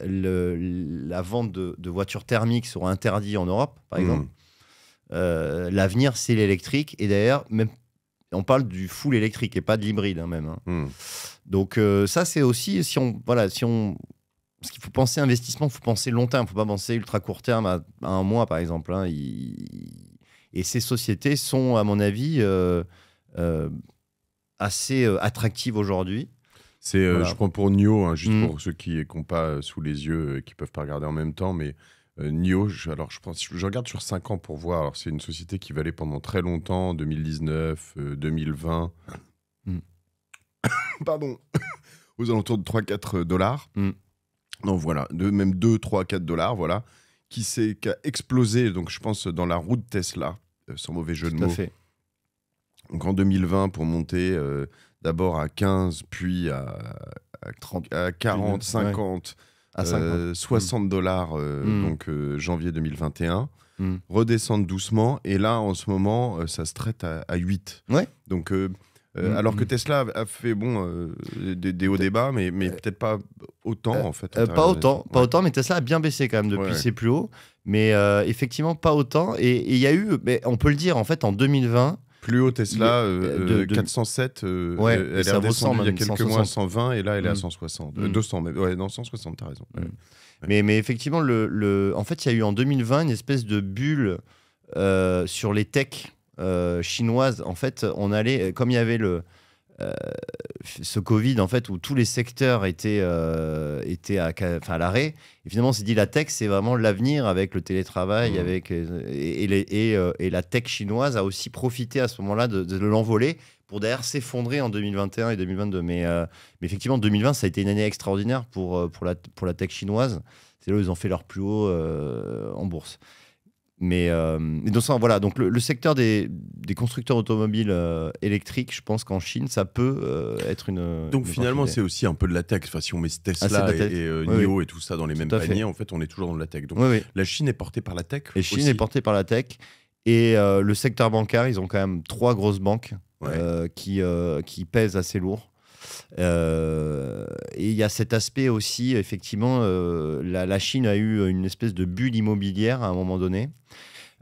[SPEAKER 2] la vente de voitures thermiques sera interdite en Europe, par exemple. L'avenir, c'est l'électrique. Et d'ailleurs, même, on parle du full électrique et pas de l'hybride, hein, même. Hein. Donc ça, c'est aussi, parce qu'il faut penser investissement, il faut penser long terme, il ne faut pas penser ultra court terme à un mois, par exemple. Hein. Et ces sociétés sont, à mon avis, assez attractives aujourd'hui.
[SPEAKER 1] Voilà. Je prends pour NIO, hein, juste pour ceux qui n'ont pas sous les yeux, qui ne peuvent pas regarder en même temps, mais NIO, je regarde sur 5 ans pour voir. Alors, c'est une société qui valait pendant très longtemps, 2019, 2020, pardon, aux alentours de 3-4 dollars. Non, voilà, même 2, 3, 4 dollars, voilà, qui a explosé, donc je pense, dans la roue de Tesla, sans mauvais jeu de
[SPEAKER 2] Tout à
[SPEAKER 1] mots.
[SPEAKER 2] fait.
[SPEAKER 1] Donc en 2020, pour monter d'abord à 15, puis à
[SPEAKER 2] 30,
[SPEAKER 1] 40,
[SPEAKER 2] ouais.
[SPEAKER 1] 50,
[SPEAKER 2] À 50.
[SPEAKER 1] 60 dollars,
[SPEAKER 2] Mm.
[SPEAKER 1] donc janvier 2021.
[SPEAKER 2] Mm.
[SPEAKER 1] Redescendre doucement, et là, en ce moment, ça se traite à 8.
[SPEAKER 2] Ouais.
[SPEAKER 1] Donc, alors que Tesla a fait des hauts débats, mais peut-être pas autant, en fait.
[SPEAKER 2] Pas autant,
[SPEAKER 1] Ouais.
[SPEAKER 2] mais Tesla a bien baissé quand même depuis
[SPEAKER 1] Ouais.
[SPEAKER 2] ses plus hauts. Mais effectivement, pas autant. Et il y a eu, mais on peut le dire, en fait, en 2020.
[SPEAKER 1] Plus haut, Tesla,
[SPEAKER 2] de
[SPEAKER 1] 407,
[SPEAKER 2] Ouais,
[SPEAKER 1] elle
[SPEAKER 2] et
[SPEAKER 1] est
[SPEAKER 2] ça
[SPEAKER 1] redescendue il y a
[SPEAKER 2] même,
[SPEAKER 1] quelques
[SPEAKER 2] 160.
[SPEAKER 1] mois à 120, et là, elle est à
[SPEAKER 2] Mm.
[SPEAKER 1] 160.
[SPEAKER 2] Mm.
[SPEAKER 1] 200, mais ouais, non, 160, t'as raison. Ouais.
[SPEAKER 2] Mais effectivement, en fait, il y a eu en 2020 une espèce de bulle sur les techs chinoises. En fait, on allait, comme il y avait ce Covid, en fait, où tous les secteurs étaient à l'arrêt. Et finalement, on s'est dit, la tech, c'est vraiment l'avenir avec le télétravail, et la tech chinoise a aussi profité à ce moment-là de l'envoler pour derrière s'effondrer en 2021 et 2022. Mais effectivement, 2020, ça a été une année extraordinaire pour la tech chinoise. C'est là où ils ont fait leur plus haut en bourse. Mais donc, voilà, donc le secteur des constructeurs automobiles électriques, je pense qu'en Chine, ça peut être une.
[SPEAKER 1] Donc
[SPEAKER 2] une
[SPEAKER 1] finalement,
[SPEAKER 2] opportunité.
[SPEAKER 1] c'est aussi un peu de la tech. Enfin, si on met Tesla
[SPEAKER 2] c'est de la tech.
[SPEAKER 1] et
[SPEAKER 2] Oui,
[SPEAKER 1] NIO et tout ça dans les mêmes
[SPEAKER 2] à fait.
[SPEAKER 1] paniers, en fait, on est toujours dans de la tech. Donc
[SPEAKER 2] Oui, oui.
[SPEAKER 1] la Chine est portée par la tech.
[SPEAKER 2] Et Chine
[SPEAKER 1] aussi.
[SPEAKER 2] est portée par la tech. Et le secteur bancaire, ils ont quand même 3 grosses banques qui pèsent assez lourd. Et il y a cet aspect aussi, effectivement, la Chine a eu une espèce de bulle immobilière à un moment donné,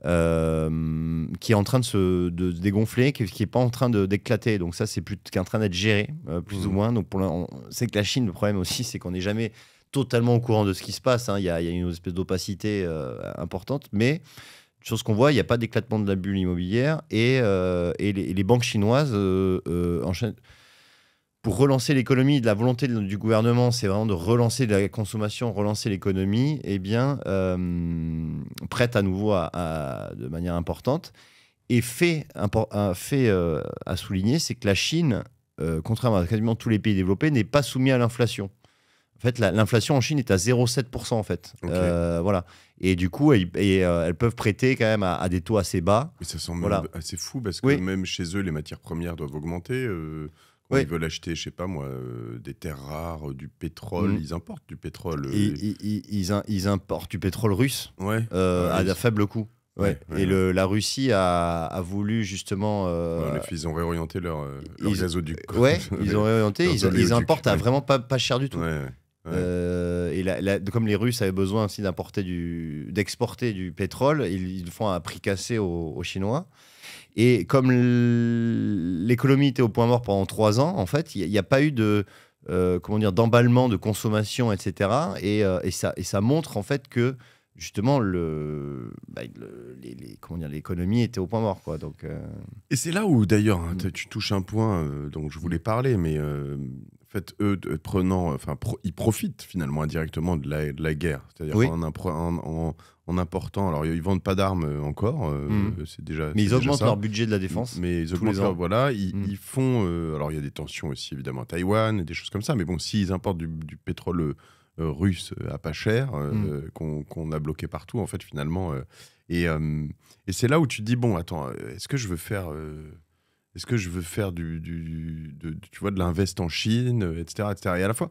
[SPEAKER 2] qui est en train de se dégonfler, qui n'est pas en train d'éclater. Donc ça, c'est qui est en train d'être géré, plus ou moins. Donc on sait que la Chine, le problème aussi, c'est qu'on n'est jamais totalement au courant de ce qui se passe. Hein. Il y a une espèce d'opacité importante, mais chose qu'on voit, il n'y a pas d'éclatement de la bulle immobilière, et les banques chinoises enchaînent. Pour relancer l'économie, la volonté du gouvernement, c'est vraiment de relancer la consommation, relancer l'économie, eh bien, prête à nouveau de manière importante. Et un fait à souligner, c'est que la Chine, contrairement à quasiment tous les pays développés, n'est pas soumise à l'inflation. En fait, l'inflation en Chine est à 0,7%, en fait.
[SPEAKER 1] Okay.
[SPEAKER 2] Voilà. Et du coup, elles peuvent prêter quand même à des taux assez bas.
[SPEAKER 1] Mais ça semble assez fou, parce que même chez eux, les matières premières doivent augmenter. Ils veulent acheter, je sais pas moi, des terres rares, du pétrole. Ils importent du pétrole.
[SPEAKER 2] Ils importent du pétrole russe à faible coût. Et la Russie a voulu justement.
[SPEAKER 1] Ils ont réorienté leur gazoduc.
[SPEAKER 2] Ils ont réorienté. Ils importent à vraiment pas cher du tout. Et comme les Russes avaient besoin aussi d'exporter du pétrole, ils le font à prix cassé aux Chinois. Et comme l'économie était au point mort pendant 3 ans, en fait, il n'y a pas eu d'emballement de consommation, etc. Et ça montre en fait que justement l'économie était au point mort, quoi. Donc,
[SPEAKER 1] Et c'est là où d'ailleurs tu touches un point dont je voulais parler, mais en fait eux ils profitent finalement indirectement de la guerre, c'est-à-dire en important. Alors ils vendent pas d'armes encore, c'est déjà.
[SPEAKER 2] Mais ils augmentent leur budget de la défense.
[SPEAKER 1] Mais ils augmentent ils font. Alors il y a des tensions aussi évidemment à Taïwan et des choses comme ça, mais bon, s'ils importent du pétrole russe à pas cher, qu'on a bloqué partout, en fait, finalement. Et c'est là où tu te dis, bon, attends, est-ce que je veux faire de l'invest en Chine, etc., etc. Et à la fois,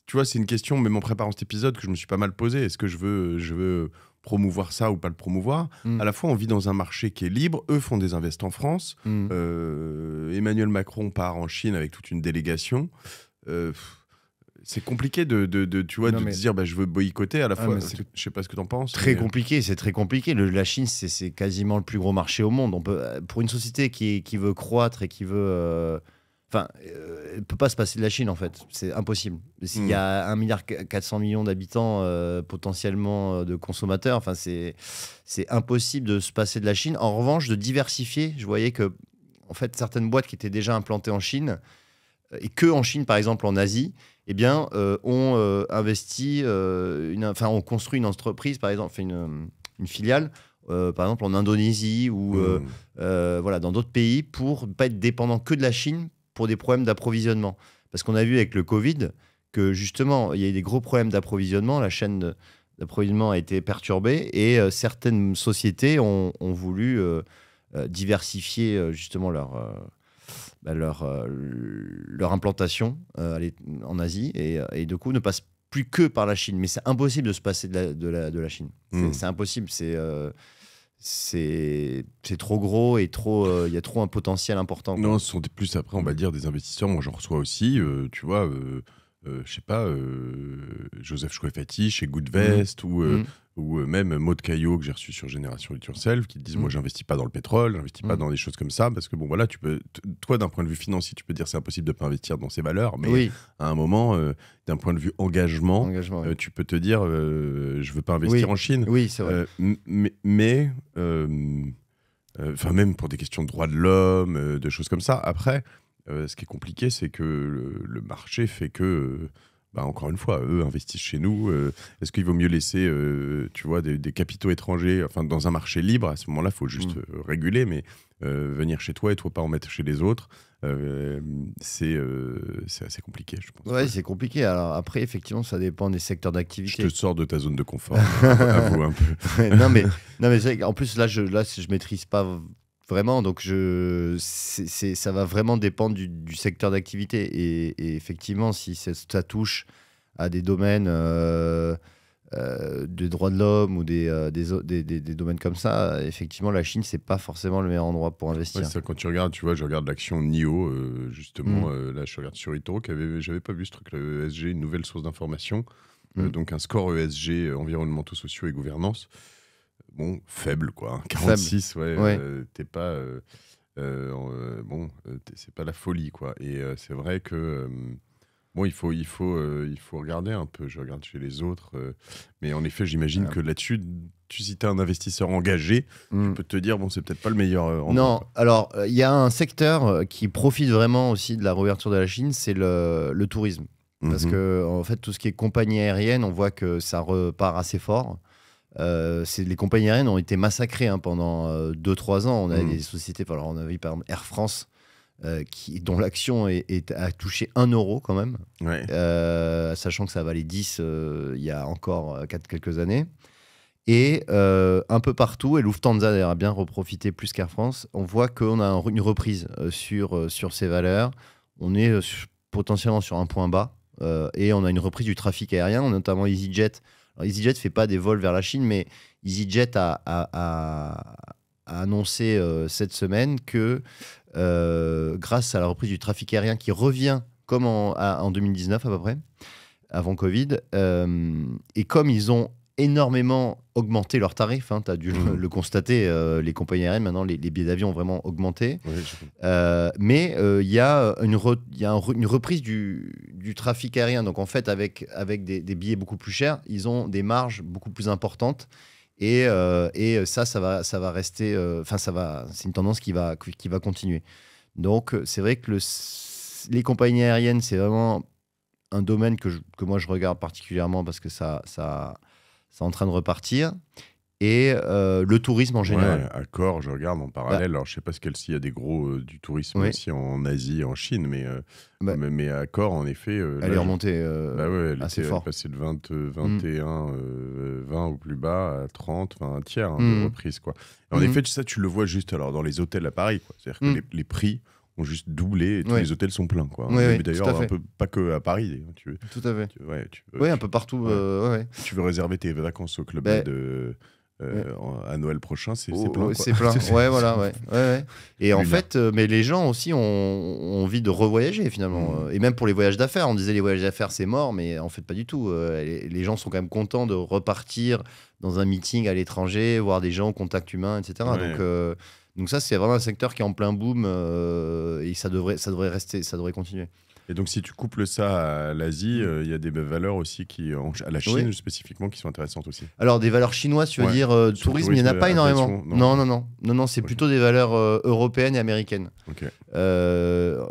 [SPEAKER 1] tu vois, c'est une question, même en préparant cet épisode, que je me suis pas mal posé. Est-ce que je veux promouvoir ça ou pas le promouvoir? À la fois, on vit dans un marché qui est libre. Eux font des invests en France. Emmanuel Macron part en Chine avec toute une délégation. C'est compliqué de te dire je veux boycotter à la fois. Je sais pas ce que tu en penses.
[SPEAKER 2] Compliqué, c'est très compliqué. La Chine, c'est quasiment le plus gros marché au monde. Pour une société qui veut croître et qui veut... elle ne peut pas se passer de la Chine, en fait. C'est impossible. S'il y a 1,4 milliard d'habitants, potentiellement de consommateurs, c'est impossible de se passer de la Chine. En revanche, de diversifier, je voyais que en fait, certaines boîtes qui étaient déjà implantées en Chine, et que en Chine, par exemple, en Asie, ont investi, ont construit une entreprise, par exemple, une filiale, par exemple en Indonésie ou dans d'autres pays, pour ne pas être dépendant que de la Chine pour des problèmes d'approvisionnement. Parce qu'on a vu avec le Covid que justement, il y a eu des gros problèmes d'approvisionnement. La chaîne d'approvisionnement a été perturbée et certaines sociétés ont voulu diversifier justement leur implantation en Asie et du coup ne passe plus que par la Chine. Mais c'est impossible de se passer de la Chine. C'est impossible. C'est trop gros et il y a trop un potentiel important, quoi.
[SPEAKER 1] Non, ce sont plus après, on va dire, des investisseurs. Moi, j'en reçois aussi, tu vois, je sais pas, Joseph Chouefati chez Goodvest ou même Maud Caillot que j'ai reçu sur Génération It Yourself qui disent moi j'investis pas dans le pétrole, j'investis pas dans des choses comme ça parce que bon voilà, toi d'un point de vue financier tu peux dire c'est impossible de pas investir dans ces valeurs, mais à un moment d'un point de vue engagement tu peux te dire je veux pas investir en Chine.
[SPEAKER 2] Oui, c'est vrai.
[SPEAKER 1] Mais enfin même pour des questions de droits de l'homme, de choses comme ça. Après, ce qui est compliqué, c'est que le marché fait que encore une fois, eux investissent chez nous. Est-ce qu'il vaut mieux laisser, tu vois, des capitaux étrangers, enfin dans un marché libre? À ce moment-là, il faut juste réguler, mais venir chez toi et toi pas en mettre chez les autres, c'est assez compliqué, je pense.
[SPEAKER 2] Ouais, c'est compliqué. Alors après, effectivement, ça dépend des secteurs d'activité.
[SPEAKER 1] Je te sors de ta zone de confort, avoue un peu.
[SPEAKER 2] non, mais c'est vrai en plus là, je maîtrise pas vraiment, donc ça va vraiment dépendre du secteur d'activité. Et effectivement, si ça touche à des domaines de droits de l'homme ou des domaines comme ça, effectivement, la Chine, c'est pas forcément le meilleur endroit pour investir.
[SPEAKER 1] Ouais, ça, quand tu regardes, tu vois, je regarde l'action NIO, justement, là, je regarde sur eToro, j'avais pas vu ce truc, le ESG, une nouvelle source d'information, donc un score ESG, environnementaux, sociaux et gouvernance. Bon, faible quoi, 46, t'es pas c'est pas la folie quoi. Et c'est vrai que il faut regarder un peu. Je regarde chez les autres, mais en effet, j'imagine que là-dessus, si t'es un investisseur engagé, tu peux te dire bon, c'est peut-être pas le meilleur endroit.
[SPEAKER 2] Non, alors il y a un secteur qui profite vraiment aussi de la réouverture de la Chine, c'est le tourisme, parce que en fait, tout ce qui est compagnie aérienne, on voit que ça repart assez fort. Les compagnies aériennes ont été massacrées pendant 2-3 ans. On a des sociétés, alors on avait par exemple Air France, dont l'action a touché 1 euro quand même, sachant que ça valait 10 il y a encore quelques années. Et un peu partout, et Lufthansa d'ailleurs a bien reprofité plus qu'Air France, on voit qu'on a une reprise sur ces valeurs. On est potentiellement sur un point bas et on a une reprise du trafic aérien, notamment EasyJet. Alors, EasyJet ne fait pas des vols vers la Chine, mais EasyJet a annoncé cette semaine que grâce à la reprise du trafic aérien qui revient comme en 2019 à peu près, avant Covid, et comme ils ont énormément augmenté leurs tarifs, tu as dû le constater, les compagnies aériennes, maintenant les billets d'avion ont vraiment augmenté, mais il y a une reprise du trafic aérien, donc en fait avec des billets beaucoup plus chers, ils ont des marges beaucoup plus importantes, et ça va rester, c'est une tendance qui va continuer. Donc c'est vrai que les compagnies aériennes, c'est vraiment un domaine que moi je regarde particulièrement parce que ça c'est en train de repartir. Et le tourisme en général.
[SPEAKER 1] Accor, je regarde en parallèle. Alors, je ne sais pas s'il y a des gros du tourisme aussi en Asie et en Chine, mais Accor, en effet...
[SPEAKER 2] elle est remontée
[SPEAKER 1] assez fort. Elle est passée de 20 ou plus bas à 30, un tiers de reprise, quoi. En effet, ça, tu le vois juste dans les hôtels à Paris, quoi. C'est-à-dire que les prix ont juste doublé et tous les hôtels sont pleins, quoi. Mais d'ailleurs, un peu, pas que à Paris.
[SPEAKER 2] Tout à fait. Un peu partout.
[SPEAKER 1] Tu veux réserver tes vacances au Club Med à Noël prochain, c'est plein.
[SPEAKER 2] C'est plein, voilà. Et en fait, mais les gens aussi ont envie de revoyager finalement. Et même pour les voyages d'affaires, on disait les voyages d'affaires c'est mort, mais en fait pas du tout. Les gens sont quand même contents de repartir dans un meeting à l'étranger, voir des gens au contact humain, etc. Donc ça, c'est vraiment un secteur qui est en plein boom et ça devrait rester, ça devrait continuer.
[SPEAKER 1] Et donc, si tu couples ça à l'Asie, il y a des valeurs aussi à la Chine spécifiquement qui sont intéressantes aussi.
[SPEAKER 2] Alors, des valeurs chinoises, tu veux dire tourisme, il n'y en a pas énormément. Non, c'est plutôt des valeurs européennes et américaines.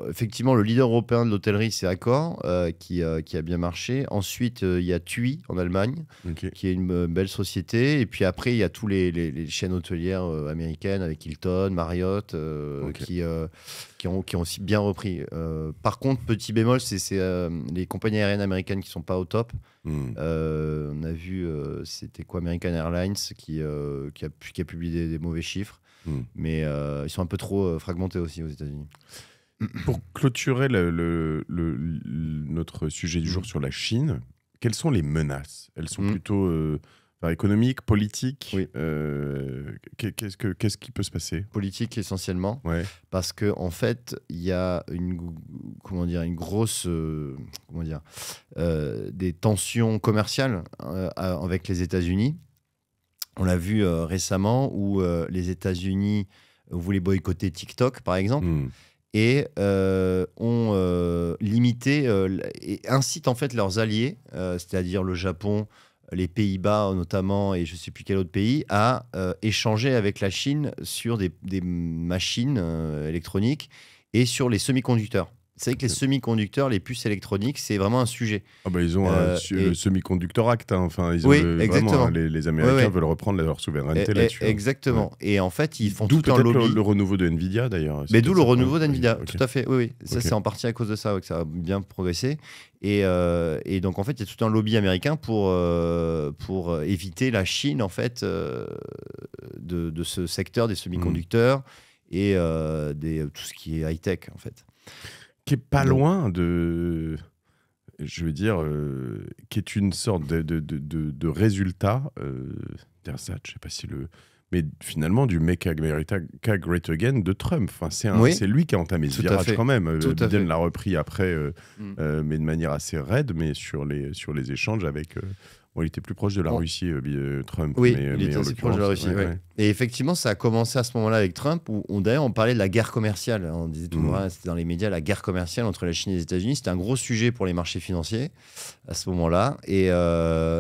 [SPEAKER 2] Effectivement, le leader européen de l'hôtellerie, c'est Accor, qui a bien marché. Ensuite, il y a TUI en Allemagne, qui est une belle société. Et puis après, il y a tous les chaînes hôtelières américaines avec Hilton, Marriott, qui qui ont aussi bien repris. Par contre, petit bémol, c'est les compagnies aériennes américaines qui sont pas au top. On a vu, c'était quoi, American Airlines qui a publié des mauvais chiffres, mais ils sont un peu trop fragmentés aussi aux États-Unis.
[SPEAKER 1] Pour clôturer notre sujet du jour sur la Chine, quelles sont les menaces? Elles sont plutôt économiques, politiques?
[SPEAKER 2] Oui.
[SPEAKER 1] Qu'est-ce qui peut se passer?
[SPEAKER 2] Politique essentiellement,
[SPEAKER 1] Ouais.
[SPEAKER 2] parce que en fait, il y a une grosse des tensions commerciales avec les États-Unis. On l'a vu récemment où les États-Unis voulaient boycotter TikTok, par exemple. Et ont limité et incitent en fait leurs alliés, c'est-à-dire le Japon, les Pays-Bas notamment, et je ne sais plus quel autre pays, à échanger avec la Chine sur des machines électroniques et sur les semi-conducteurs. C'est vrai que les semi-conducteurs, les puces électroniques, c'est vraiment un sujet.
[SPEAKER 1] Ah bah ils ont le Semiconductor Act, hein. Enfin, ils ont
[SPEAKER 2] oui,
[SPEAKER 1] vraiment,
[SPEAKER 2] exactement.
[SPEAKER 1] Les Américains veulent reprendre leur souveraineté là-dessus.
[SPEAKER 2] Exactement. Ouais. Et en fait, ils font
[SPEAKER 1] tout
[SPEAKER 2] un lobby.
[SPEAKER 1] Le renouveau de Nvidia, d'ailleurs.
[SPEAKER 2] Mais d'où le renouveau d'Nvidia, tout à fait. Oui. Ça, c'est en partie à cause de ça que ça a bien progressé. Et donc, en fait, il y a tout un lobby américain pour éviter la Chine, en fait, de ce secteur des semi-conducteurs et tout ce qui est high-tech, en fait.
[SPEAKER 1] Qui est pas loin de, je veux dire, qui est une sorte de résultat, je sais pas si mais finalement du Make America Great Again de Trump. Enfin, c'est lui qui a entamé ce virage quand même. Biden l'a repris après, mais de manière assez raide, mais sur les échanges avec... Bon, il était plus proche de la Russie, Trump.
[SPEAKER 2] Oui, il était assez proche de la Russie. Ouais. Et effectivement, ça a commencé à ce moment-là avec Trump, où d'ailleurs on parlait de la guerre commerciale. On disait tout le monde, c'était dans les médias, la guerre commerciale entre la Chine et les États-Unis. C'était un gros sujet pour les marchés financiers à ce moment-là. Et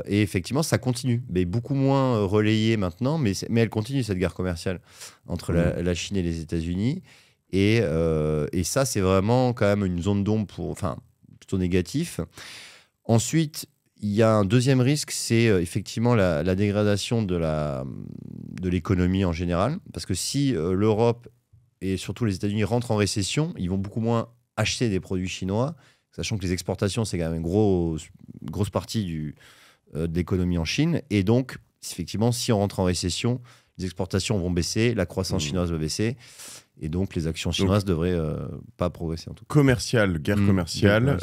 [SPEAKER 2] effectivement, ça continue. Mais beaucoup moins relayé maintenant, mais elle continue, cette guerre commerciale entre la Chine et les États-Unis. Et ça, c'est vraiment quand même une zone d'ombre plutôt négatif. Ensuite, il y a un deuxième risque, c'est effectivement la dégradation de l'économie en général. Parce que si l'Europe et surtout les États-Unis rentrent en récession, ils vont beaucoup moins acheter des produits chinois, sachant que les exportations, c'est quand même une grosse partie de l'économie en Chine. Et donc, effectivement, si on rentre en récession, les exportations vont baisser, la croissance chinoise va baisser. Et donc, les actions chinoises ne devraient pas progresser en tout cas.
[SPEAKER 1] Guerre commerciale,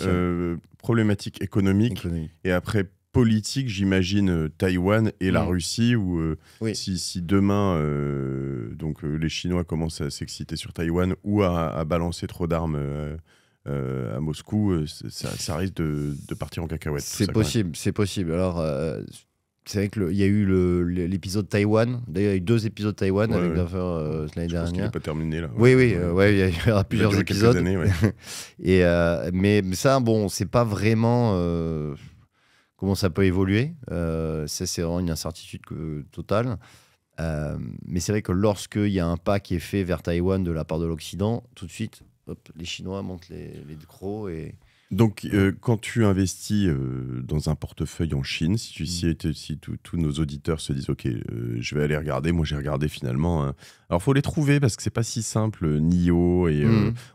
[SPEAKER 1] problématique économique. Et après, politique, j'imagine Taïwan et la Russie, où si demain, les Chinois commencent à s'exciter sur Taïwan ou à balancer trop d'armes à Moscou, ça risque de partir en cacahuète.
[SPEAKER 2] C'est possible. Alors... c'est vrai qu'il y a eu l'épisode Taïwan. D'ailleurs, il y a eu 2 épisodes Taïwan avec Dover l'année dernière. Je pense qu'il
[SPEAKER 1] n'est pas terminé là.
[SPEAKER 2] Oui, il y aura plusieurs épisodes.
[SPEAKER 1] Années,
[SPEAKER 2] mais ça, bon, c'est pas vraiment comment ça peut évoluer. Ça, c'est vraiment une incertitude totale. Mais c'est vrai que lorsqu'il y a un pas qui est fait vers Taïwan de la part de l'Occident, tout de suite, les Chinois montent les crocs et...
[SPEAKER 1] Donc, quand tu investis dans un portefeuille en Chine, si tous nos auditeurs se disent « Ok, je vais aller regarder », moi j'ai regardé finalement. Alors, il faut les trouver parce que c'est pas si simple, NIO, et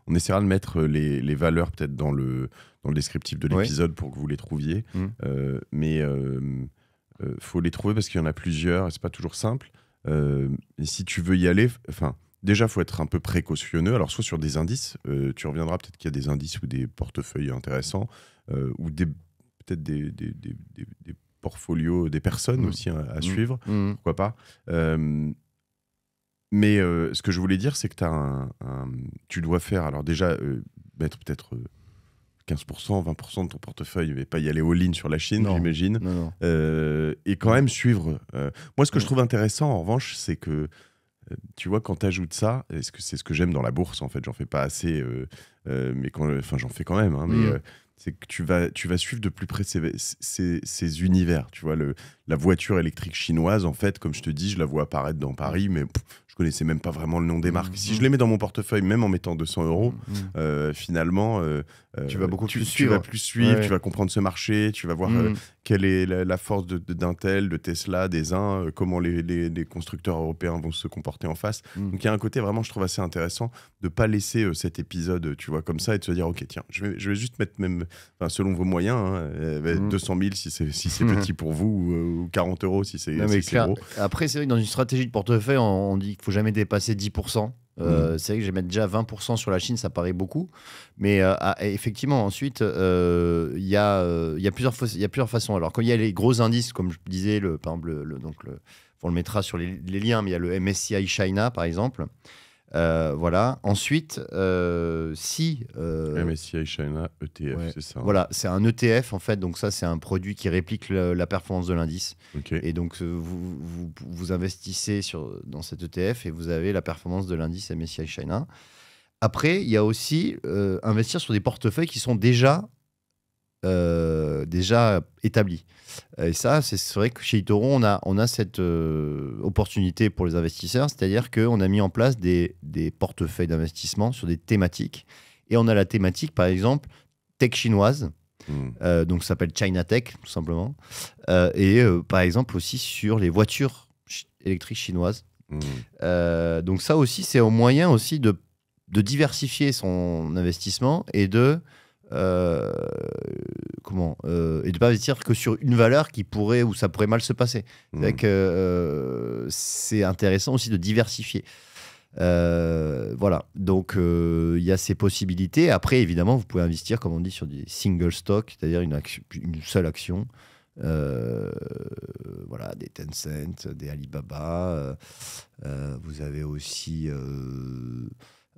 [SPEAKER 1] on essaiera de mettre les valeurs peut-être dans le descriptif de l'épisode pour que vous les trouviez. Mais faut les trouver parce qu'il y en a plusieurs et c'est pas toujours simple. Et si tu veux y aller... Déjà, il faut être un peu précautionneux. Alors, soit sur des indices, tu reviendras peut-être qu'il y a des indices ou des portefeuilles intéressants, ou peut-être des portfolios, des personnes aussi à suivre, pourquoi pas. Mais ce que je voulais dire, c'est que tu dois faire, alors déjà, mettre peut-être 15%, 20% de ton portefeuille, mais pas y aller all-in sur la Chine, j'imagine.
[SPEAKER 2] Non.
[SPEAKER 1] Et quand même suivre. Moi, ce que je trouve intéressant, en revanche, c'est que tu vois, quand tu ajoutes ça, c'est ce que j'aime dans la bourse, en fait, j'en fais pas assez, mais j'en fais quand même, hein, mais c'est que tu vas suivre de plus près ces univers, tu vois, la voiture électrique chinoise, en fait, comme je te dis, je la vois apparaître dans Paris, mais je connaissais même pas vraiment le nom des marques. Si je les mets dans mon portefeuille, même en mettant 200 euros, finalement,
[SPEAKER 2] tu vas beaucoup plus
[SPEAKER 1] tu
[SPEAKER 2] suivre.
[SPEAKER 1] vas plus suivre,
[SPEAKER 2] Ouais.
[SPEAKER 1] tu vas comprendre ce marché, tu vas voir quelle est la force d'Intel, de Tesla, des uns, comment les constructeurs européens vont se comporter en face. Donc il y a un côté vraiment, je trouve assez intéressant de pas laisser cet épisode, tu vois, comme ça et de se dire, ok, tiens, je vais juste mettre même, selon vos moyens, 200 000 si c'est petit pour vous, ou 40 euros si c'est gros.
[SPEAKER 2] Après, c'est vrai que dans une stratégie de portefeuille, on dit qu'il faut jamais dépasser 10%. C'est vrai que je vais mettre déjà 20% sur la Chine, ça paraît beaucoup. Mais effectivement, ensuite, il y a plusieurs façons. Alors, quand il y a les gros indices, comme je disais, par exemple, on le mettra sur les liens, mais il y a le MSCI China, par exemple. Voilà. Ensuite,
[SPEAKER 1] MSCI China ETF,
[SPEAKER 2] ouais,
[SPEAKER 1] c'est ça.
[SPEAKER 2] Voilà, c'est un ETF en fait. Donc ça, c'est un produit qui réplique la performance de l'indice.
[SPEAKER 1] Okay.
[SPEAKER 2] Et donc vous investissez dans cet ETF et vous avez la performance de l'indice MSCI China. Après, il y a aussi investir sur des portefeuilles qui sont déjà établis. Et ça, c'est vrai que chez eToro, on a cette opportunité pour les investisseurs, c'est-à-dire qu'on a mis en place des portefeuilles d'investissement sur des thématiques. Et on a la thématique, par exemple, tech chinoise, donc ça s'appelle China Tech, tout simplement. Et par exemple aussi sur les voitures électriques chinoises. Donc ça aussi, c'est un moyen aussi de diversifier son investissement et de pas investir que sur une valeur où ça pourrait mal se passer. C'est intéressant aussi de diversifier. Voilà, donc il y a ces possibilités. Après, évidemment, vous pouvez investir, comme on dit, sur des single stocks, c'est-à-dire une seule action. Voilà, des Tencent, des Alibaba. Vous avez aussi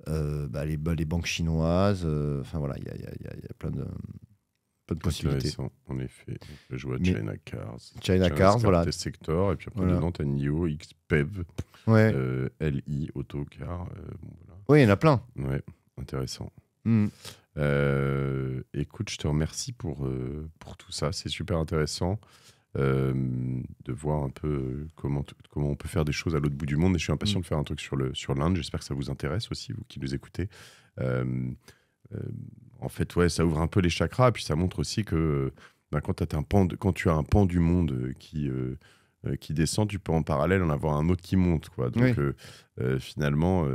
[SPEAKER 2] les banques chinoises. Enfin voilà, il y a plein de possibilités.
[SPEAKER 1] En effet, je vois China
[SPEAKER 2] Cars, voilà.
[SPEAKER 1] Test Sector, et puis après dedans, tu as NIO, XPEV, LI, Autocar. Voilà.
[SPEAKER 2] Oui, il y en a plein.
[SPEAKER 1] Ouais, intéressant. Écoute, je te remercie pour tout ça. C'est super intéressant de voir un peu comment on peut faire des choses à l'autre bout du monde. Et je suis impatient de faire un truc sur l'Inde. J'espère que ça vous intéresse aussi, vous qui nous écoutez. En fait, ouais, ça ouvre un peu les chakras. Et puis ça montre aussi que quand tu as un pan du monde qui descend, tu peux en parallèle en avoir un autre qui monte, quoi. Donc finalement,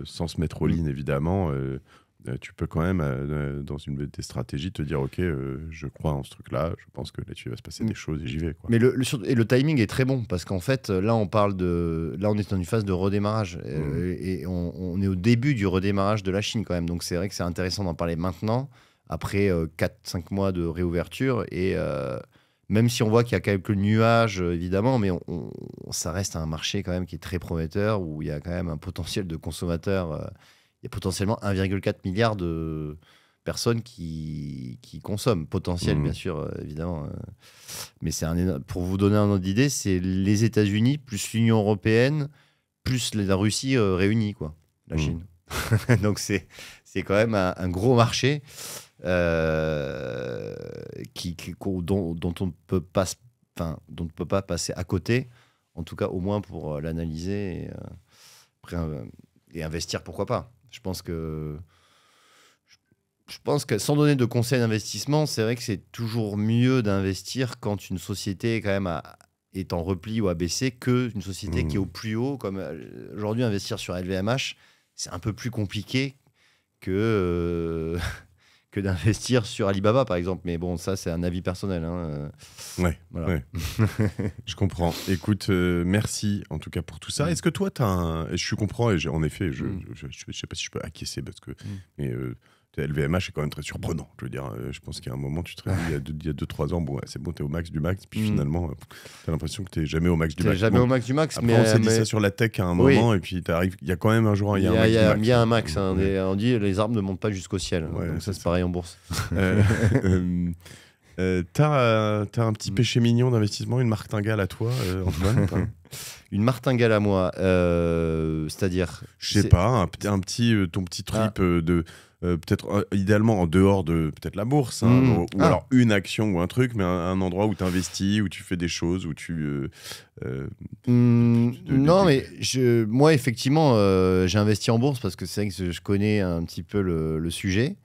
[SPEAKER 1] sans se mettre au lean, évidemment, tu peux quand même, dans une de tes stratégies, te dire ok, je crois en ce truc-là, je pense que là-dessus il va se passer des choses et j'y vais, quoi.
[SPEAKER 2] Mais le timing est très bon parce qu'en fait, là on est dans une phase de redémarrage et on est au début du redémarrage de la Chine quand même. Donc c'est vrai que c'est intéressant d'en parler maintenant, après 4-5 mois de réouverture. Et même si on voit qu'il y a quelques nuages, évidemment, mais ça reste un marché quand même qui est très prometteur, où il y a quand même un potentiel de consommateurs. Il y a potentiellement 1,4 milliard de personnes qui consomment. Potentiel, bien sûr, évidemment. Mais pour vous donner un ordre d'idée, c'est les États-Unis plus l'Union européenne plus la Russie réunis, quoi, la Chine. Donc c'est quand même un gros marché dont on ne peut pas, passer à côté, en tout cas au moins pour l'analyser et investir, pourquoi pas. Je pense que sans donner de conseils d'investissement, c'est vrai que c'est toujours mieux d'investir quand une société quand même est en repli ou a baissé qu'une société qui est au plus haut. Comme aujourd'hui, investir sur LVMH, c'est un peu plus compliqué que d'investir sur Alibaba, par exemple. Mais bon, ça, c'est un avis personnel.
[SPEAKER 1] Ouais,
[SPEAKER 2] voilà.
[SPEAKER 1] Ouais. Je comprends. Écoute, merci en tout cas pour tout ça. Est-ce que toi, je comprends, et en effet, je sais pas si je peux acquiescer, parce que LVMH est quand même très surprenant. Je veux dire, je pense qu'il y a un moment, tu te réveilles il y a 2-3 ans, bon, c'est bon, t'es au max du max, puis finalement, t'as l'impression que t'es jamais au max du max.
[SPEAKER 2] Jamais au max du max.
[SPEAKER 1] Après, on s'est dit ça sur la tech à un moment, et puis il y a quand même un jour, il y a un max du max.
[SPEAKER 2] Il y a un max. On dit les arbres ne montent pas jusqu'au ciel. Donc ça, c'est pareil en bourse.
[SPEAKER 1] T'as un petit péché mignon d'investissement, une martingale à toi, Antoine?
[SPEAKER 2] Une martingale à moi, c'est-à-dire...
[SPEAKER 1] Je sais pas, ton petit trip de... peut-être idéalement en dehors de peut-être la bourse, hein, ou alors une action ou un truc, mais un endroit où tu investis, où tu fais des choses, où tu...
[SPEAKER 2] non, mais moi, effectivement, j'ai investi en bourse parce que c'est vrai que je connais un petit peu le sujet.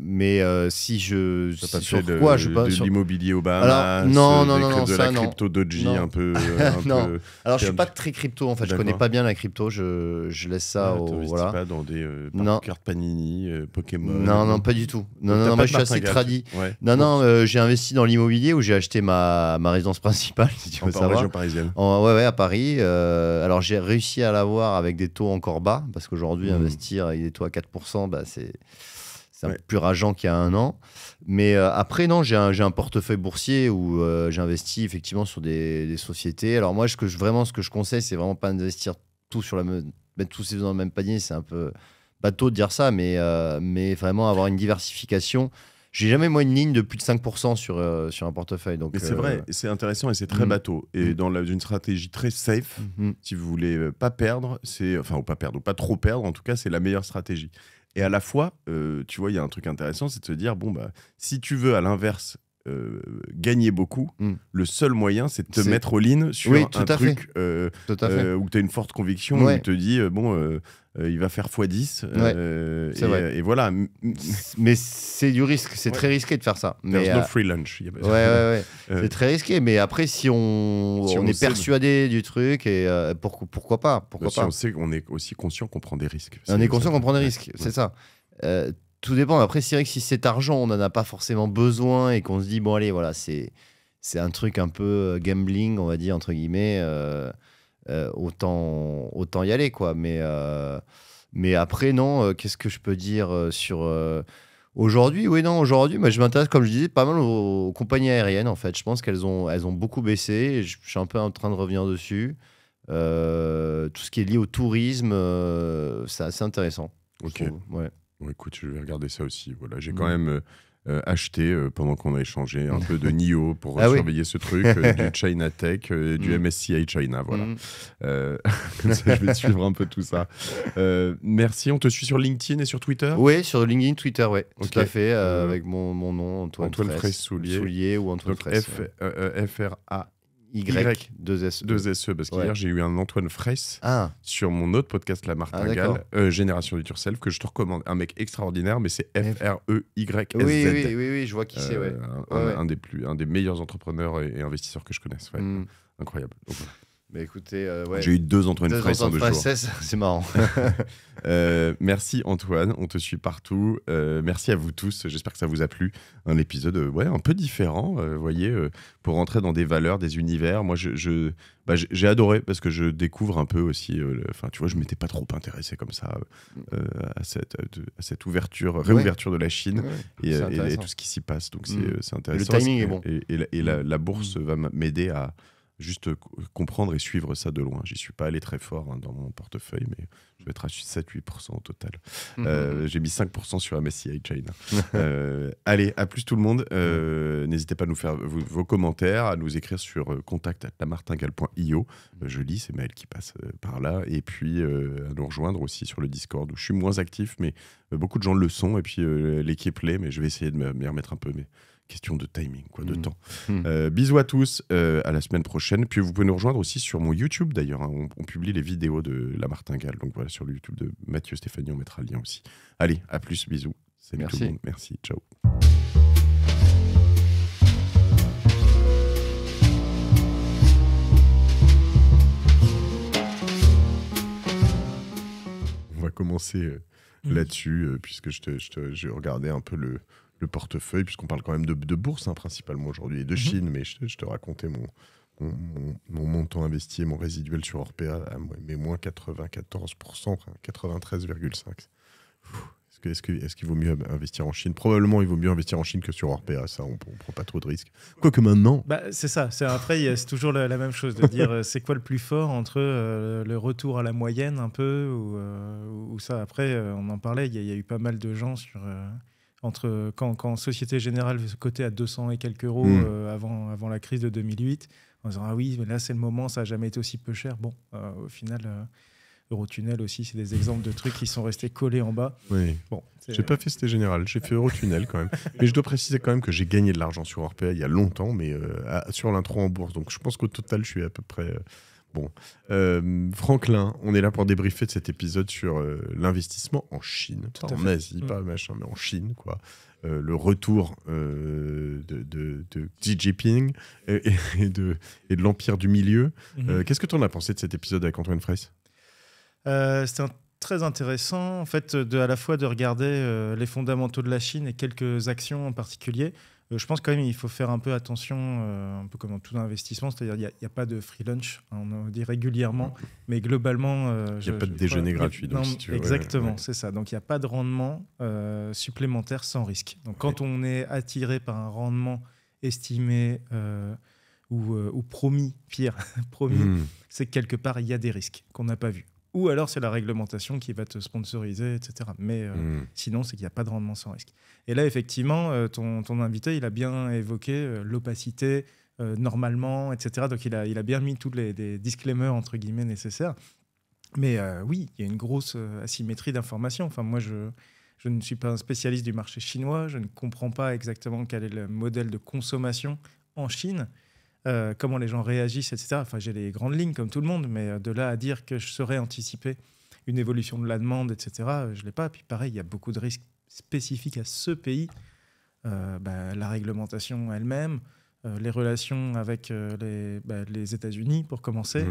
[SPEAKER 2] Mais si je...
[SPEAKER 1] Ça
[SPEAKER 2] sur
[SPEAKER 1] fait
[SPEAKER 2] quoi je
[SPEAKER 1] de l'immobilier au Bahamas, de la crypto doji un peu...
[SPEAKER 2] non.
[SPEAKER 1] peu...
[SPEAKER 2] Alors, je suis pas très crypto, en fait. Je connais pas bien la crypto. Je laisse ça au...
[SPEAKER 1] Voilà. Pas dans des cartes Panini, Pokémon...
[SPEAKER 2] Non, pas du tout. Non, moi, je suis assez tradit.
[SPEAKER 1] Ouais.
[SPEAKER 2] Non, j'ai investi dans l'immobilier où j'ai acheté ma résidence principale, si tu veux savoir.
[SPEAKER 1] En région parisienne.
[SPEAKER 2] Ouais, à Paris. Alors, j'ai réussi à l'avoir avec des taux encore bas, parce qu'aujourd'hui, investir avec des taux à 4%, c'est un peu plus rageant qu'il y a un an. Mais après, non, j'ai un portefeuille boursier où j'investis effectivement sur des sociétés. Alors moi, ce que je conseille, c'est vraiment pas investir mettre tous ces œufs dans le même panier. C'est un peu bateau de dire ça, mais vraiment avoir une diversification. J'ai jamais, moi, une ligne de plus de 5% sur un portefeuille. Donc,
[SPEAKER 1] mais c'est vrai, c'est intéressant et c'est très bateau. Et dans une stratégie très safe, si vous voulez pas perdre, ou pas trop perdre, en tout cas, c'est la meilleure stratégie. Et à la fois, tu vois, il y a un truc intéressant, c'est de se dire, si tu veux, à l'inverse, gagner beaucoup, le seul moyen, c'est de te mettre all-in sur un truc où tu as une forte conviction, où tu te dis, il va faire x10. Et voilà.
[SPEAKER 2] Mais c'est du risque, c'est très risqué de faire ça.
[SPEAKER 1] There's no free lunch.
[SPEAKER 2] C'est très risqué, mais après, si on est persuadé du truc, et pourquoi pas
[SPEAKER 1] on est aussi conscient qu'on prend des risques.
[SPEAKER 2] On est conscient qu'on prend des risques, c'est ça. Tout dépend. Après, c'est vrai que si cet argent, on n'en a pas forcément besoin et qu'on se dit, bon, allez, voilà, c'est un truc un peu gambling, on va dire, entre guillemets, autant y aller, quoi. Mais après, non, qu'est-ce que je peux dire sur... Aujourd'hui, moi, je m'intéresse, comme je disais, pas mal aux compagnies aériennes, en fait. Je pense qu'elles ont beaucoup baissé. Et je suis un peu en train de revenir dessus. Tout ce qui est lié au tourisme, c'est assez intéressant.
[SPEAKER 1] Ok. Ouais. Bon, écoute, je vais regarder ça aussi. Voilà, j'ai quand même acheté, pendant qu'on a échangé, un peu de NIO pour surveiller ce truc, du China Tech, du MSCI China. Voilà. Comme ça, je vais suivre un peu tout ça. Merci. On te suit sur LinkedIn et sur Twitter ?
[SPEAKER 2] Oui, sur LinkedIn, Twitter, oui. Okay. Tout à fait, avec mon nom, Antoine
[SPEAKER 1] Fraisse-Soulier.
[SPEAKER 2] Ou Antoine Fraisse.
[SPEAKER 1] F-R-A.
[SPEAKER 2] deux SE.
[SPEAKER 1] Parce qu'hier j'ai eu un Antoine Fraisse sur mon autre podcast La Martingale, Génération du Yourself, que je te recommande, un mec extraordinaire, mais c'est F-R-E-Y-S-Z.
[SPEAKER 2] Oui, je vois qui c'est.
[SPEAKER 1] Un des meilleurs entrepreneurs et investisseurs que je connaisse. Incroyable. Donc, voilà.
[SPEAKER 2] Mais écoutez,
[SPEAKER 1] j'ai eu 2 Antoine Fraisse en 2 jours.
[SPEAKER 2] C'est marrant.
[SPEAKER 1] Merci Antoine, on te suit partout. Merci à vous tous, j'espère que ça vous a plu. Un épisode un peu différent, voyez, pour rentrer dans des valeurs, des univers. Moi, j'ai adoré parce que je découvre un peu aussi. Tu vois, je m'étais pas trop intéressé comme ça à cette réouverture de la Chine et tout ce qui s'y passe. Donc c'est intéressant.
[SPEAKER 2] Le timing est bon.
[SPEAKER 1] Et la bourse va m'aider à juste comprendre et suivre ça de loin. J'y suis pas allé très fort dans mon portefeuille, mais je vais être à 7-8% au total. J'ai mis 5% sur MSCI China. Allez, à plus tout le monde. N'hésitez pas à nous faire vos commentaires, à nous écrire sur contact@lamartingale.io. Je lis ces mails qui passent par là. Et puis à nous rejoindre aussi sur le Discord, où je suis moins actif, mais beaucoup de gens le sont. Et puis l'équipe l'est, mais je vais essayer de m'y remettre un peu. Mais question de timing, de temps. Bisous à tous, à la semaine prochaine. Puis vous pouvez nous rejoindre aussi sur mon YouTube d'ailleurs. On publie les vidéos de La Martingale. Donc voilà, sur le YouTube de Mathieu Stéphanie, on mettra le lien aussi. Allez, à plus, bisous. Salut tout le monde. Merci, ciao. On va commencer là-dessus, puisque j'ai regardé un peu le portefeuille, puisqu'on parle quand même de bourse principalement aujourd'hui, et de Chine, mais je te racontais mon montant investi et mon résiduel sur Orpea, mais moins 94%, 93,5%. Est-ce qu'il vaut mieux investir en Chine ? Probablement, il vaut mieux investir en Chine que sur Orpea, ça, on ne prend pas trop de risques. Quoique maintenant...
[SPEAKER 3] c'est ça, après, c'est toujours la même chose, de dire c'est quoi le plus fort entre le retour à la moyenne un peu, ou ça. Après, on en parlait, il y a eu pas mal de gens sur... quand Société Générale cotait à 200 et quelques euros avant la crise de 2008, en disant ah oui, mais là c'est le moment, ça n'a jamais été aussi peu cher. Bon, au final, Eurotunnel aussi, c'est des exemples de trucs qui sont restés collés en bas.
[SPEAKER 1] Oui.
[SPEAKER 3] Bon,
[SPEAKER 1] J'ai pas fait Cité Générale, j'ai fait Eurotunnel quand même. Mais je dois préciser quand même que j'ai gagné de l'argent sur Orpea il y a longtemps, mais sur l'intro en bourse. Donc je pense qu'au total, je suis à peu près... Bon. Franklin, on est là pour débriefer de cet épisode sur l'investissement en Chine. Pas en Asie, pas machin, mais en Chine, quoi. Le retour de Xi Jinping et de l'empire du milieu. Qu'est-ce que tu en as pensé de cet épisode avec Antoine Fraisse?
[SPEAKER 3] C'était très intéressant, en fait, à la fois de regarder les fondamentaux de la Chine et quelques actions en particulier. Je pense quand même qu'il faut faire un peu attention, un peu comme dans tout investissement, c'est-à-dire il n'y a pas de free lunch, hein, on en dit régulièrement, mais globalement...
[SPEAKER 1] Il n'y a pas de déjeuner gratuit. Donc, si tu veux,
[SPEAKER 3] exactement, c'est ça. Donc il n'y a pas de rendement supplémentaire sans risque. Donc quand on est attiré par un rendement estimé ou promis, pire, promis, c'est que quelque part il y a des risques qu'on n'a pas vus. Ou alors c'est la réglementation qui va te sponsoriser, etc. Mais sinon, c'est qu'il n'y a pas de rendement sans risque. Et là, effectivement, ton invité, il a bien évoqué l'opacité, normalement, etc. Donc il a bien mis tous les disclaimers, entre guillemets, nécessaires. Mais oui, il y a une grosse asymétrie d'informations. Enfin, moi, je ne suis pas un spécialiste du marché chinois. Je ne comprends pas exactement quel est le modèle de consommation en Chine. Comment les gens réagissent, etc. Enfin, j'ai les grandes lignes comme tout le monde, mais de là à dire que je saurais anticiper une évolution de la demande, etc., je ne l'ai pas. Puis pareil, il y a beaucoup de risques spécifiques à ce pays. La réglementation elle-même, les relations avec les États-Unis, pour commencer.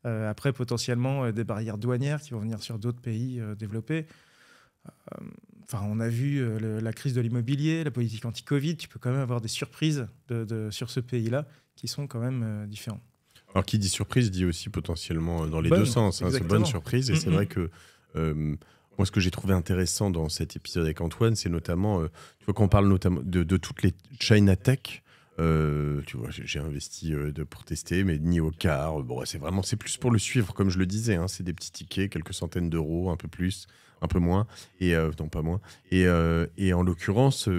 [SPEAKER 3] Après, potentiellement, des barrières douanières qui vont venir sur d'autres pays développés. On a vu la crise de l'immobilier, la politique anti-Covid. Tu peux quand même avoir des surprises sur ce pays-là qui sont quand même différents.
[SPEAKER 1] Alors, qui dit surprise dit aussi potentiellement dans les deux sens. Hein, c'est bonne surprise. Et c'est vrai que moi, ce que j'ai trouvé intéressant dans cet épisode avec Antoine, c'est notamment, tu vois, quand on parle notamment de toutes les China Tech. Tu vois, j'ai investi pour tester, mais ni au quart. Bon, c'est plus pour le suivre, comme je le disais. Hein, c'est des petits tickets, quelques centaines d'euros, un peu plus, un peu moins, non pas moins. Et en l'occurrence,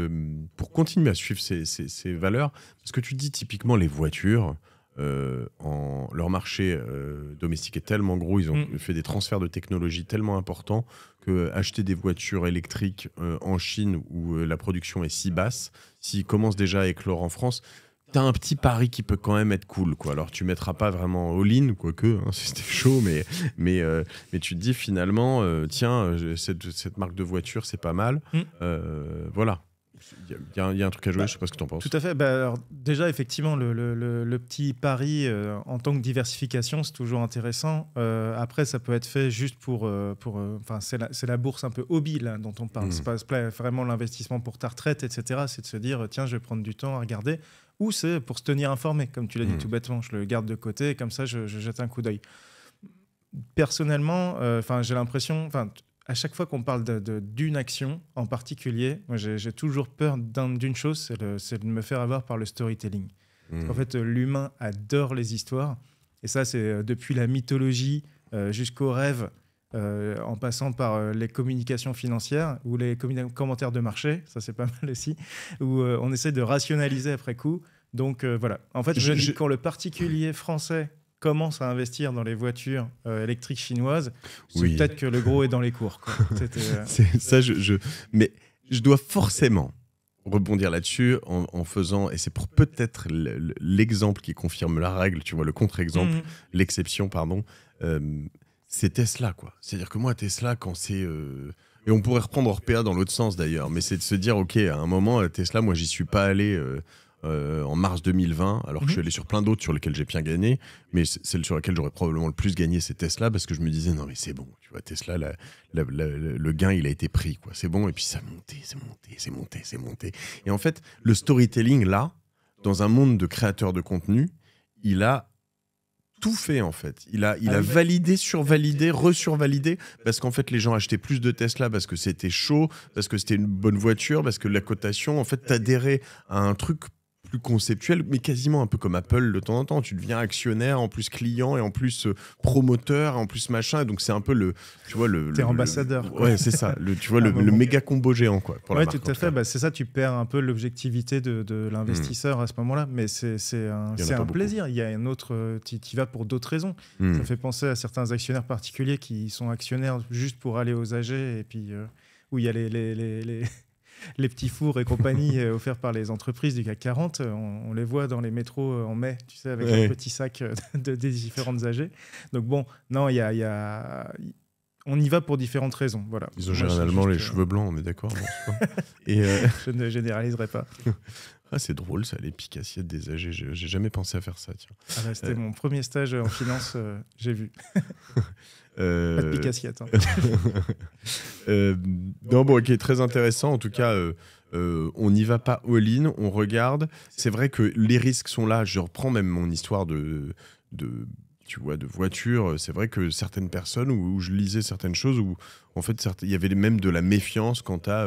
[SPEAKER 1] pour continuer à suivre ces valeurs, parce que tu dis typiquement les voitures. Leur marché domestique est tellement gros, ils ont fait des transferts de technologie tellement importants que acheter des voitures électriques en Chine où la production est si basse, s'ils commencent déjà à éclore en France, t'as un petit pari qui peut quand même être cool, quoi. Alors tu mettras pas vraiment all-in, quoique, hein, c'était chaud, mais tu te dis finalement, cette marque de voiture, c'est pas mal. Voilà. Il y a un truc à jouer, je sais pas ce que tu en penses.
[SPEAKER 3] Tout à fait. Alors, déjà, effectivement, le petit pari en tant que diversification, c'est toujours intéressant. Après, ça peut être fait juste c'est la bourse un peu hobby là, dont on parle. C'est pas vraiment l'investissement pour ta retraite, etc. C'est de se dire, tiens, je vais prendre du temps à regarder. Ou c'est pour se tenir informé, comme tu l'as dit tout bêtement. Je le garde de côté et comme ça, je jette un coup d'œil. Personnellement, j'ai l'impression... À chaque fois qu'on parle d'une action en particulier, moi j'ai toujours peur d'une chose, c'est de me faire avoir par le storytelling. En fait, l'humain adore les histoires. Et ça, c'est depuis la mythologie jusqu'au rêve, en passant par les communications financières ou les commentaires de marché. Ça, c'est pas mal aussi. Où on essaie de rationaliser après coup. Donc voilà. En fait, quand le particulier français commence à investir dans les voitures électriques chinoises, c'est peut-être que le gros est dans les cours, quoi.
[SPEAKER 1] C'est ça, mais je dois forcément rebondir là-dessus en faisant, et c'est pour peut-être l'exemple qui confirme la règle, tu vois, le contre-exemple, l'exception, pardon, c'est Tesla, quoi. C'est-à-dire que moi, Tesla, quand c'est... Et on pourrait reprendre Orpea dans l'autre sens, d'ailleurs, mais c'est de se dire, OK, à un moment, Tesla, moi, j'y suis pas allé... en mars 2020, alors que je suis allé sur plein d'autres sur lesquels j'ai bien gagné, mais celle sur laquelle j'aurais probablement le plus gagné, c'est Tesla, parce que je me disais, non mais c'est bon, tu vois, Tesla, le gain, il a été pris, quoi, c'est bon, et puis ça montait. Et en fait, le storytelling, là, dans un monde de créateurs de contenu, il a tout fait, en fait. Il a validé, survalidé, resurvalidé, parce qu'en fait, les gens achetaient plus de Tesla parce que c'était chaud, parce que c'était une bonne voiture, parce que la cotation, en fait, t'adhérais à un truc plus conceptuel, mais quasiment un peu comme Apple de temps en temps. Tu deviens actionnaire, en plus client, et en plus promoteur, en plus machin. Et donc c'est un peu
[SPEAKER 3] T'es ambassadeur.
[SPEAKER 1] Ouais, c'est ça. Le méga combo géant, quoi. Pour la marque,
[SPEAKER 3] tout à fait. Bah, c'est ça, tu perds un peu l'objectivité de l'investisseur à ce moment-là. Mais c'est un plaisir. Il y a un autre. Tu y vas pour d'autres raisons. Ça fait penser à certains actionnaires particuliers qui sont actionnaires juste pour aller aux AG et puis où il y a les petits fours et compagnie offerts par les entreprises du CAC 40. On les voit dans les métros en mai, tu sais, avec leurs petits sacs des différentes AG. Donc bon, non, on y va pour différentes raisons. Voilà.
[SPEAKER 1] Ils ont généralement les cheveux blancs, on est d'accord. Et
[SPEAKER 3] je ne généraliserai pas.
[SPEAKER 1] Ah, c'est drôle ça, les piques assiettes des AG. J'ai jamais pensé à faire ça. Tiens.
[SPEAKER 3] Ah bah, c'était mon premier stage en finance, j'ai vu. Pas de pique assiette. Hein.
[SPEAKER 1] Non, bon, ok, très intéressant. En tout cas, on n'y va pas all-in, on regarde. C'est vrai que les risques sont là. Je reprends même mon histoire de voiture. C'est vrai que certaines personnes, où je lisais certaines choses, où en fait, il y avait même de la méfiance quant à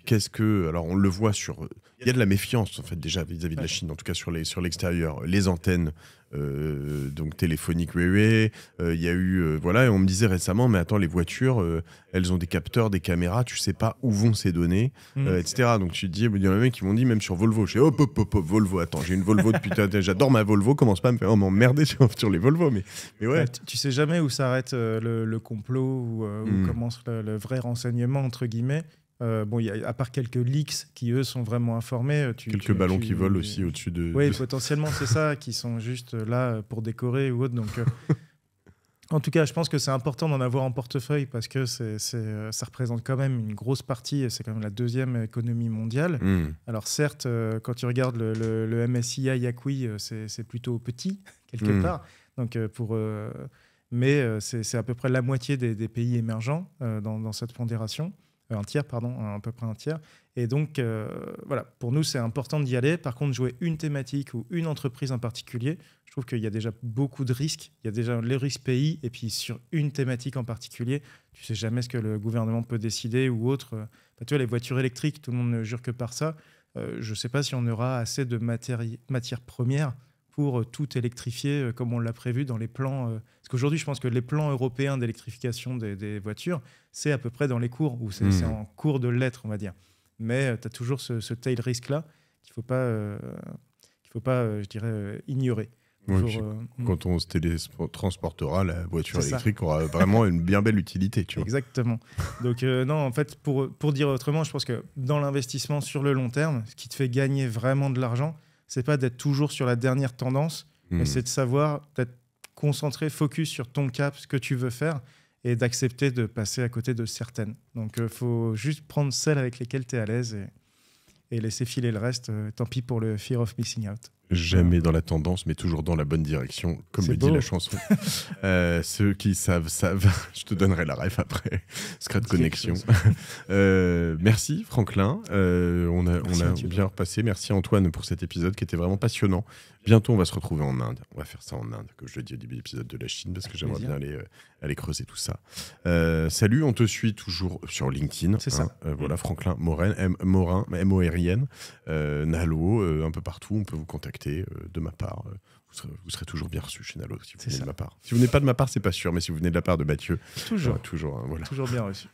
[SPEAKER 1] qu'est-ce que... Alors, on le voit sur... Il y a de la méfiance, en fait, déjà, vis-à-vis de la Chine, en tout cas sur l'extérieur. Les antennes, donc téléphoniques, il y a eu... voilà, et on me disait récemment, mais attends, les voitures, elles ont des capteurs, des caméras, tu sais pas où vont ces données, etc. Donc, tu te dis, il y en a même qui m'ont dit, même sur Volvo, je fais hop, Volvo, attends, j'ai une Volvo depuis... J'adore ma Volvo, commence pas à me faire m'emmerder sur les Volvo, mais ouais.
[SPEAKER 3] Tu sais jamais où s'arrête le complot, où commence le vrai renseignement, entre guillemets. Bon, à part quelques leaks qui, eux, sont vraiment informés.
[SPEAKER 1] Quelques ballons qui volent aussi au-dessus de...
[SPEAKER 3] Oui, potentiellement, c'est ça, qui sont juste là pour décorer ou autre. Donc, en tout cas, je pense que c'est important d'en avoir en portefeuille parce que ça représente quand même une grosse partie. C'est quand même la deuxième économie mondiale. Alors, certes, quand tu regardes le MSCI Yakui, c'est plutôt petit, quelque part. Donc, mais c'est à peu près la moitié des pays émergents dans cette pondération. Un tiers, pardon, à peu près un tiers. Et donc, voilà, pour nous, c'est important d'y aller. Par contre, jouer une thématique ou une entreprise en particulier, je trouve qu'il y a déjà beaucoup de risques. Il y a déjà les risques pays, et puis sur une thématique en particulier, tu ne sais jamais ce que le gouvernement peut décider ou autre. Tu vois, les voitures électriques, tout le monde ne jure que par ça. Je ne sais pas si on aura assez de matières premières pour tout électrifier comme on l'a prévu dans les plans. Parce qu'aujourd'hui, je pense que les plans européens d'électrification des voitures, c'est à peu près dans les cours, ou c'est en cours de l'être, on va dire. Mais tu as toujours ce tail risque-là qu'il ne faut pas, je dirais, ignorer.
[SPEAKER 1] Quand on se télétransportera, la voiture électrique aura vraiment une bien belle utilité. Tu vois.
[SPEAKER 3] Exactement. Donc non, en fait, pour dire autrement, je pense que dans l'investissement sur le long terme, ce qui te fait gagner vraiment de l'argent, c'est pas d'être toujours sur la dernière tendance, mais c'est de savoir d'être concentré, focus sur ton cap, ce que tu veux faire, et d'accepter de passer à côté de certaines. Donc, faut juste prendre celles avec lesquelles tu es à l'aise et laisser filer le reste. Tant pis pour le fear of missing out.
[SPEAKER 1] Jamais dans la tendance, mais toujours dans la bonne direction, comme le dit la chanson. Ceux qui savent. Je te donnerai la ref après. Secret Connexion. Merci Franklin. On a bien repassé. Merci Antoine pour cet épisode qui était vraiment passionnant. Bientôt, on va se retrouver en Inde. On va faire ça en Inde, comme je le dis au début de l'épisode de la Chine, parce que j'aimerais bien aller creuser tout ça. Salut, on te suit toujours sur LinkedIn.
[SPEAKER 3] C'est ça.
[SPEAKER 1] Voilà, Franklin Morin, M-O-R-I-N, Nalo, un peu partout. On peut vous contacter de ma part. Vous serez toujours bien reçu chez Nalo si vous venez de ma part. Si vous venez pas de ma part, c'est pas sûr, mais si vous venez de la part de Mathieu, toujours
[SPEAKER 3] bien reçu.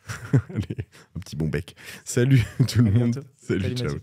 [SPEAKER 1] Allez, un petit bon bec. Salut tout le monde. Salut, ciao.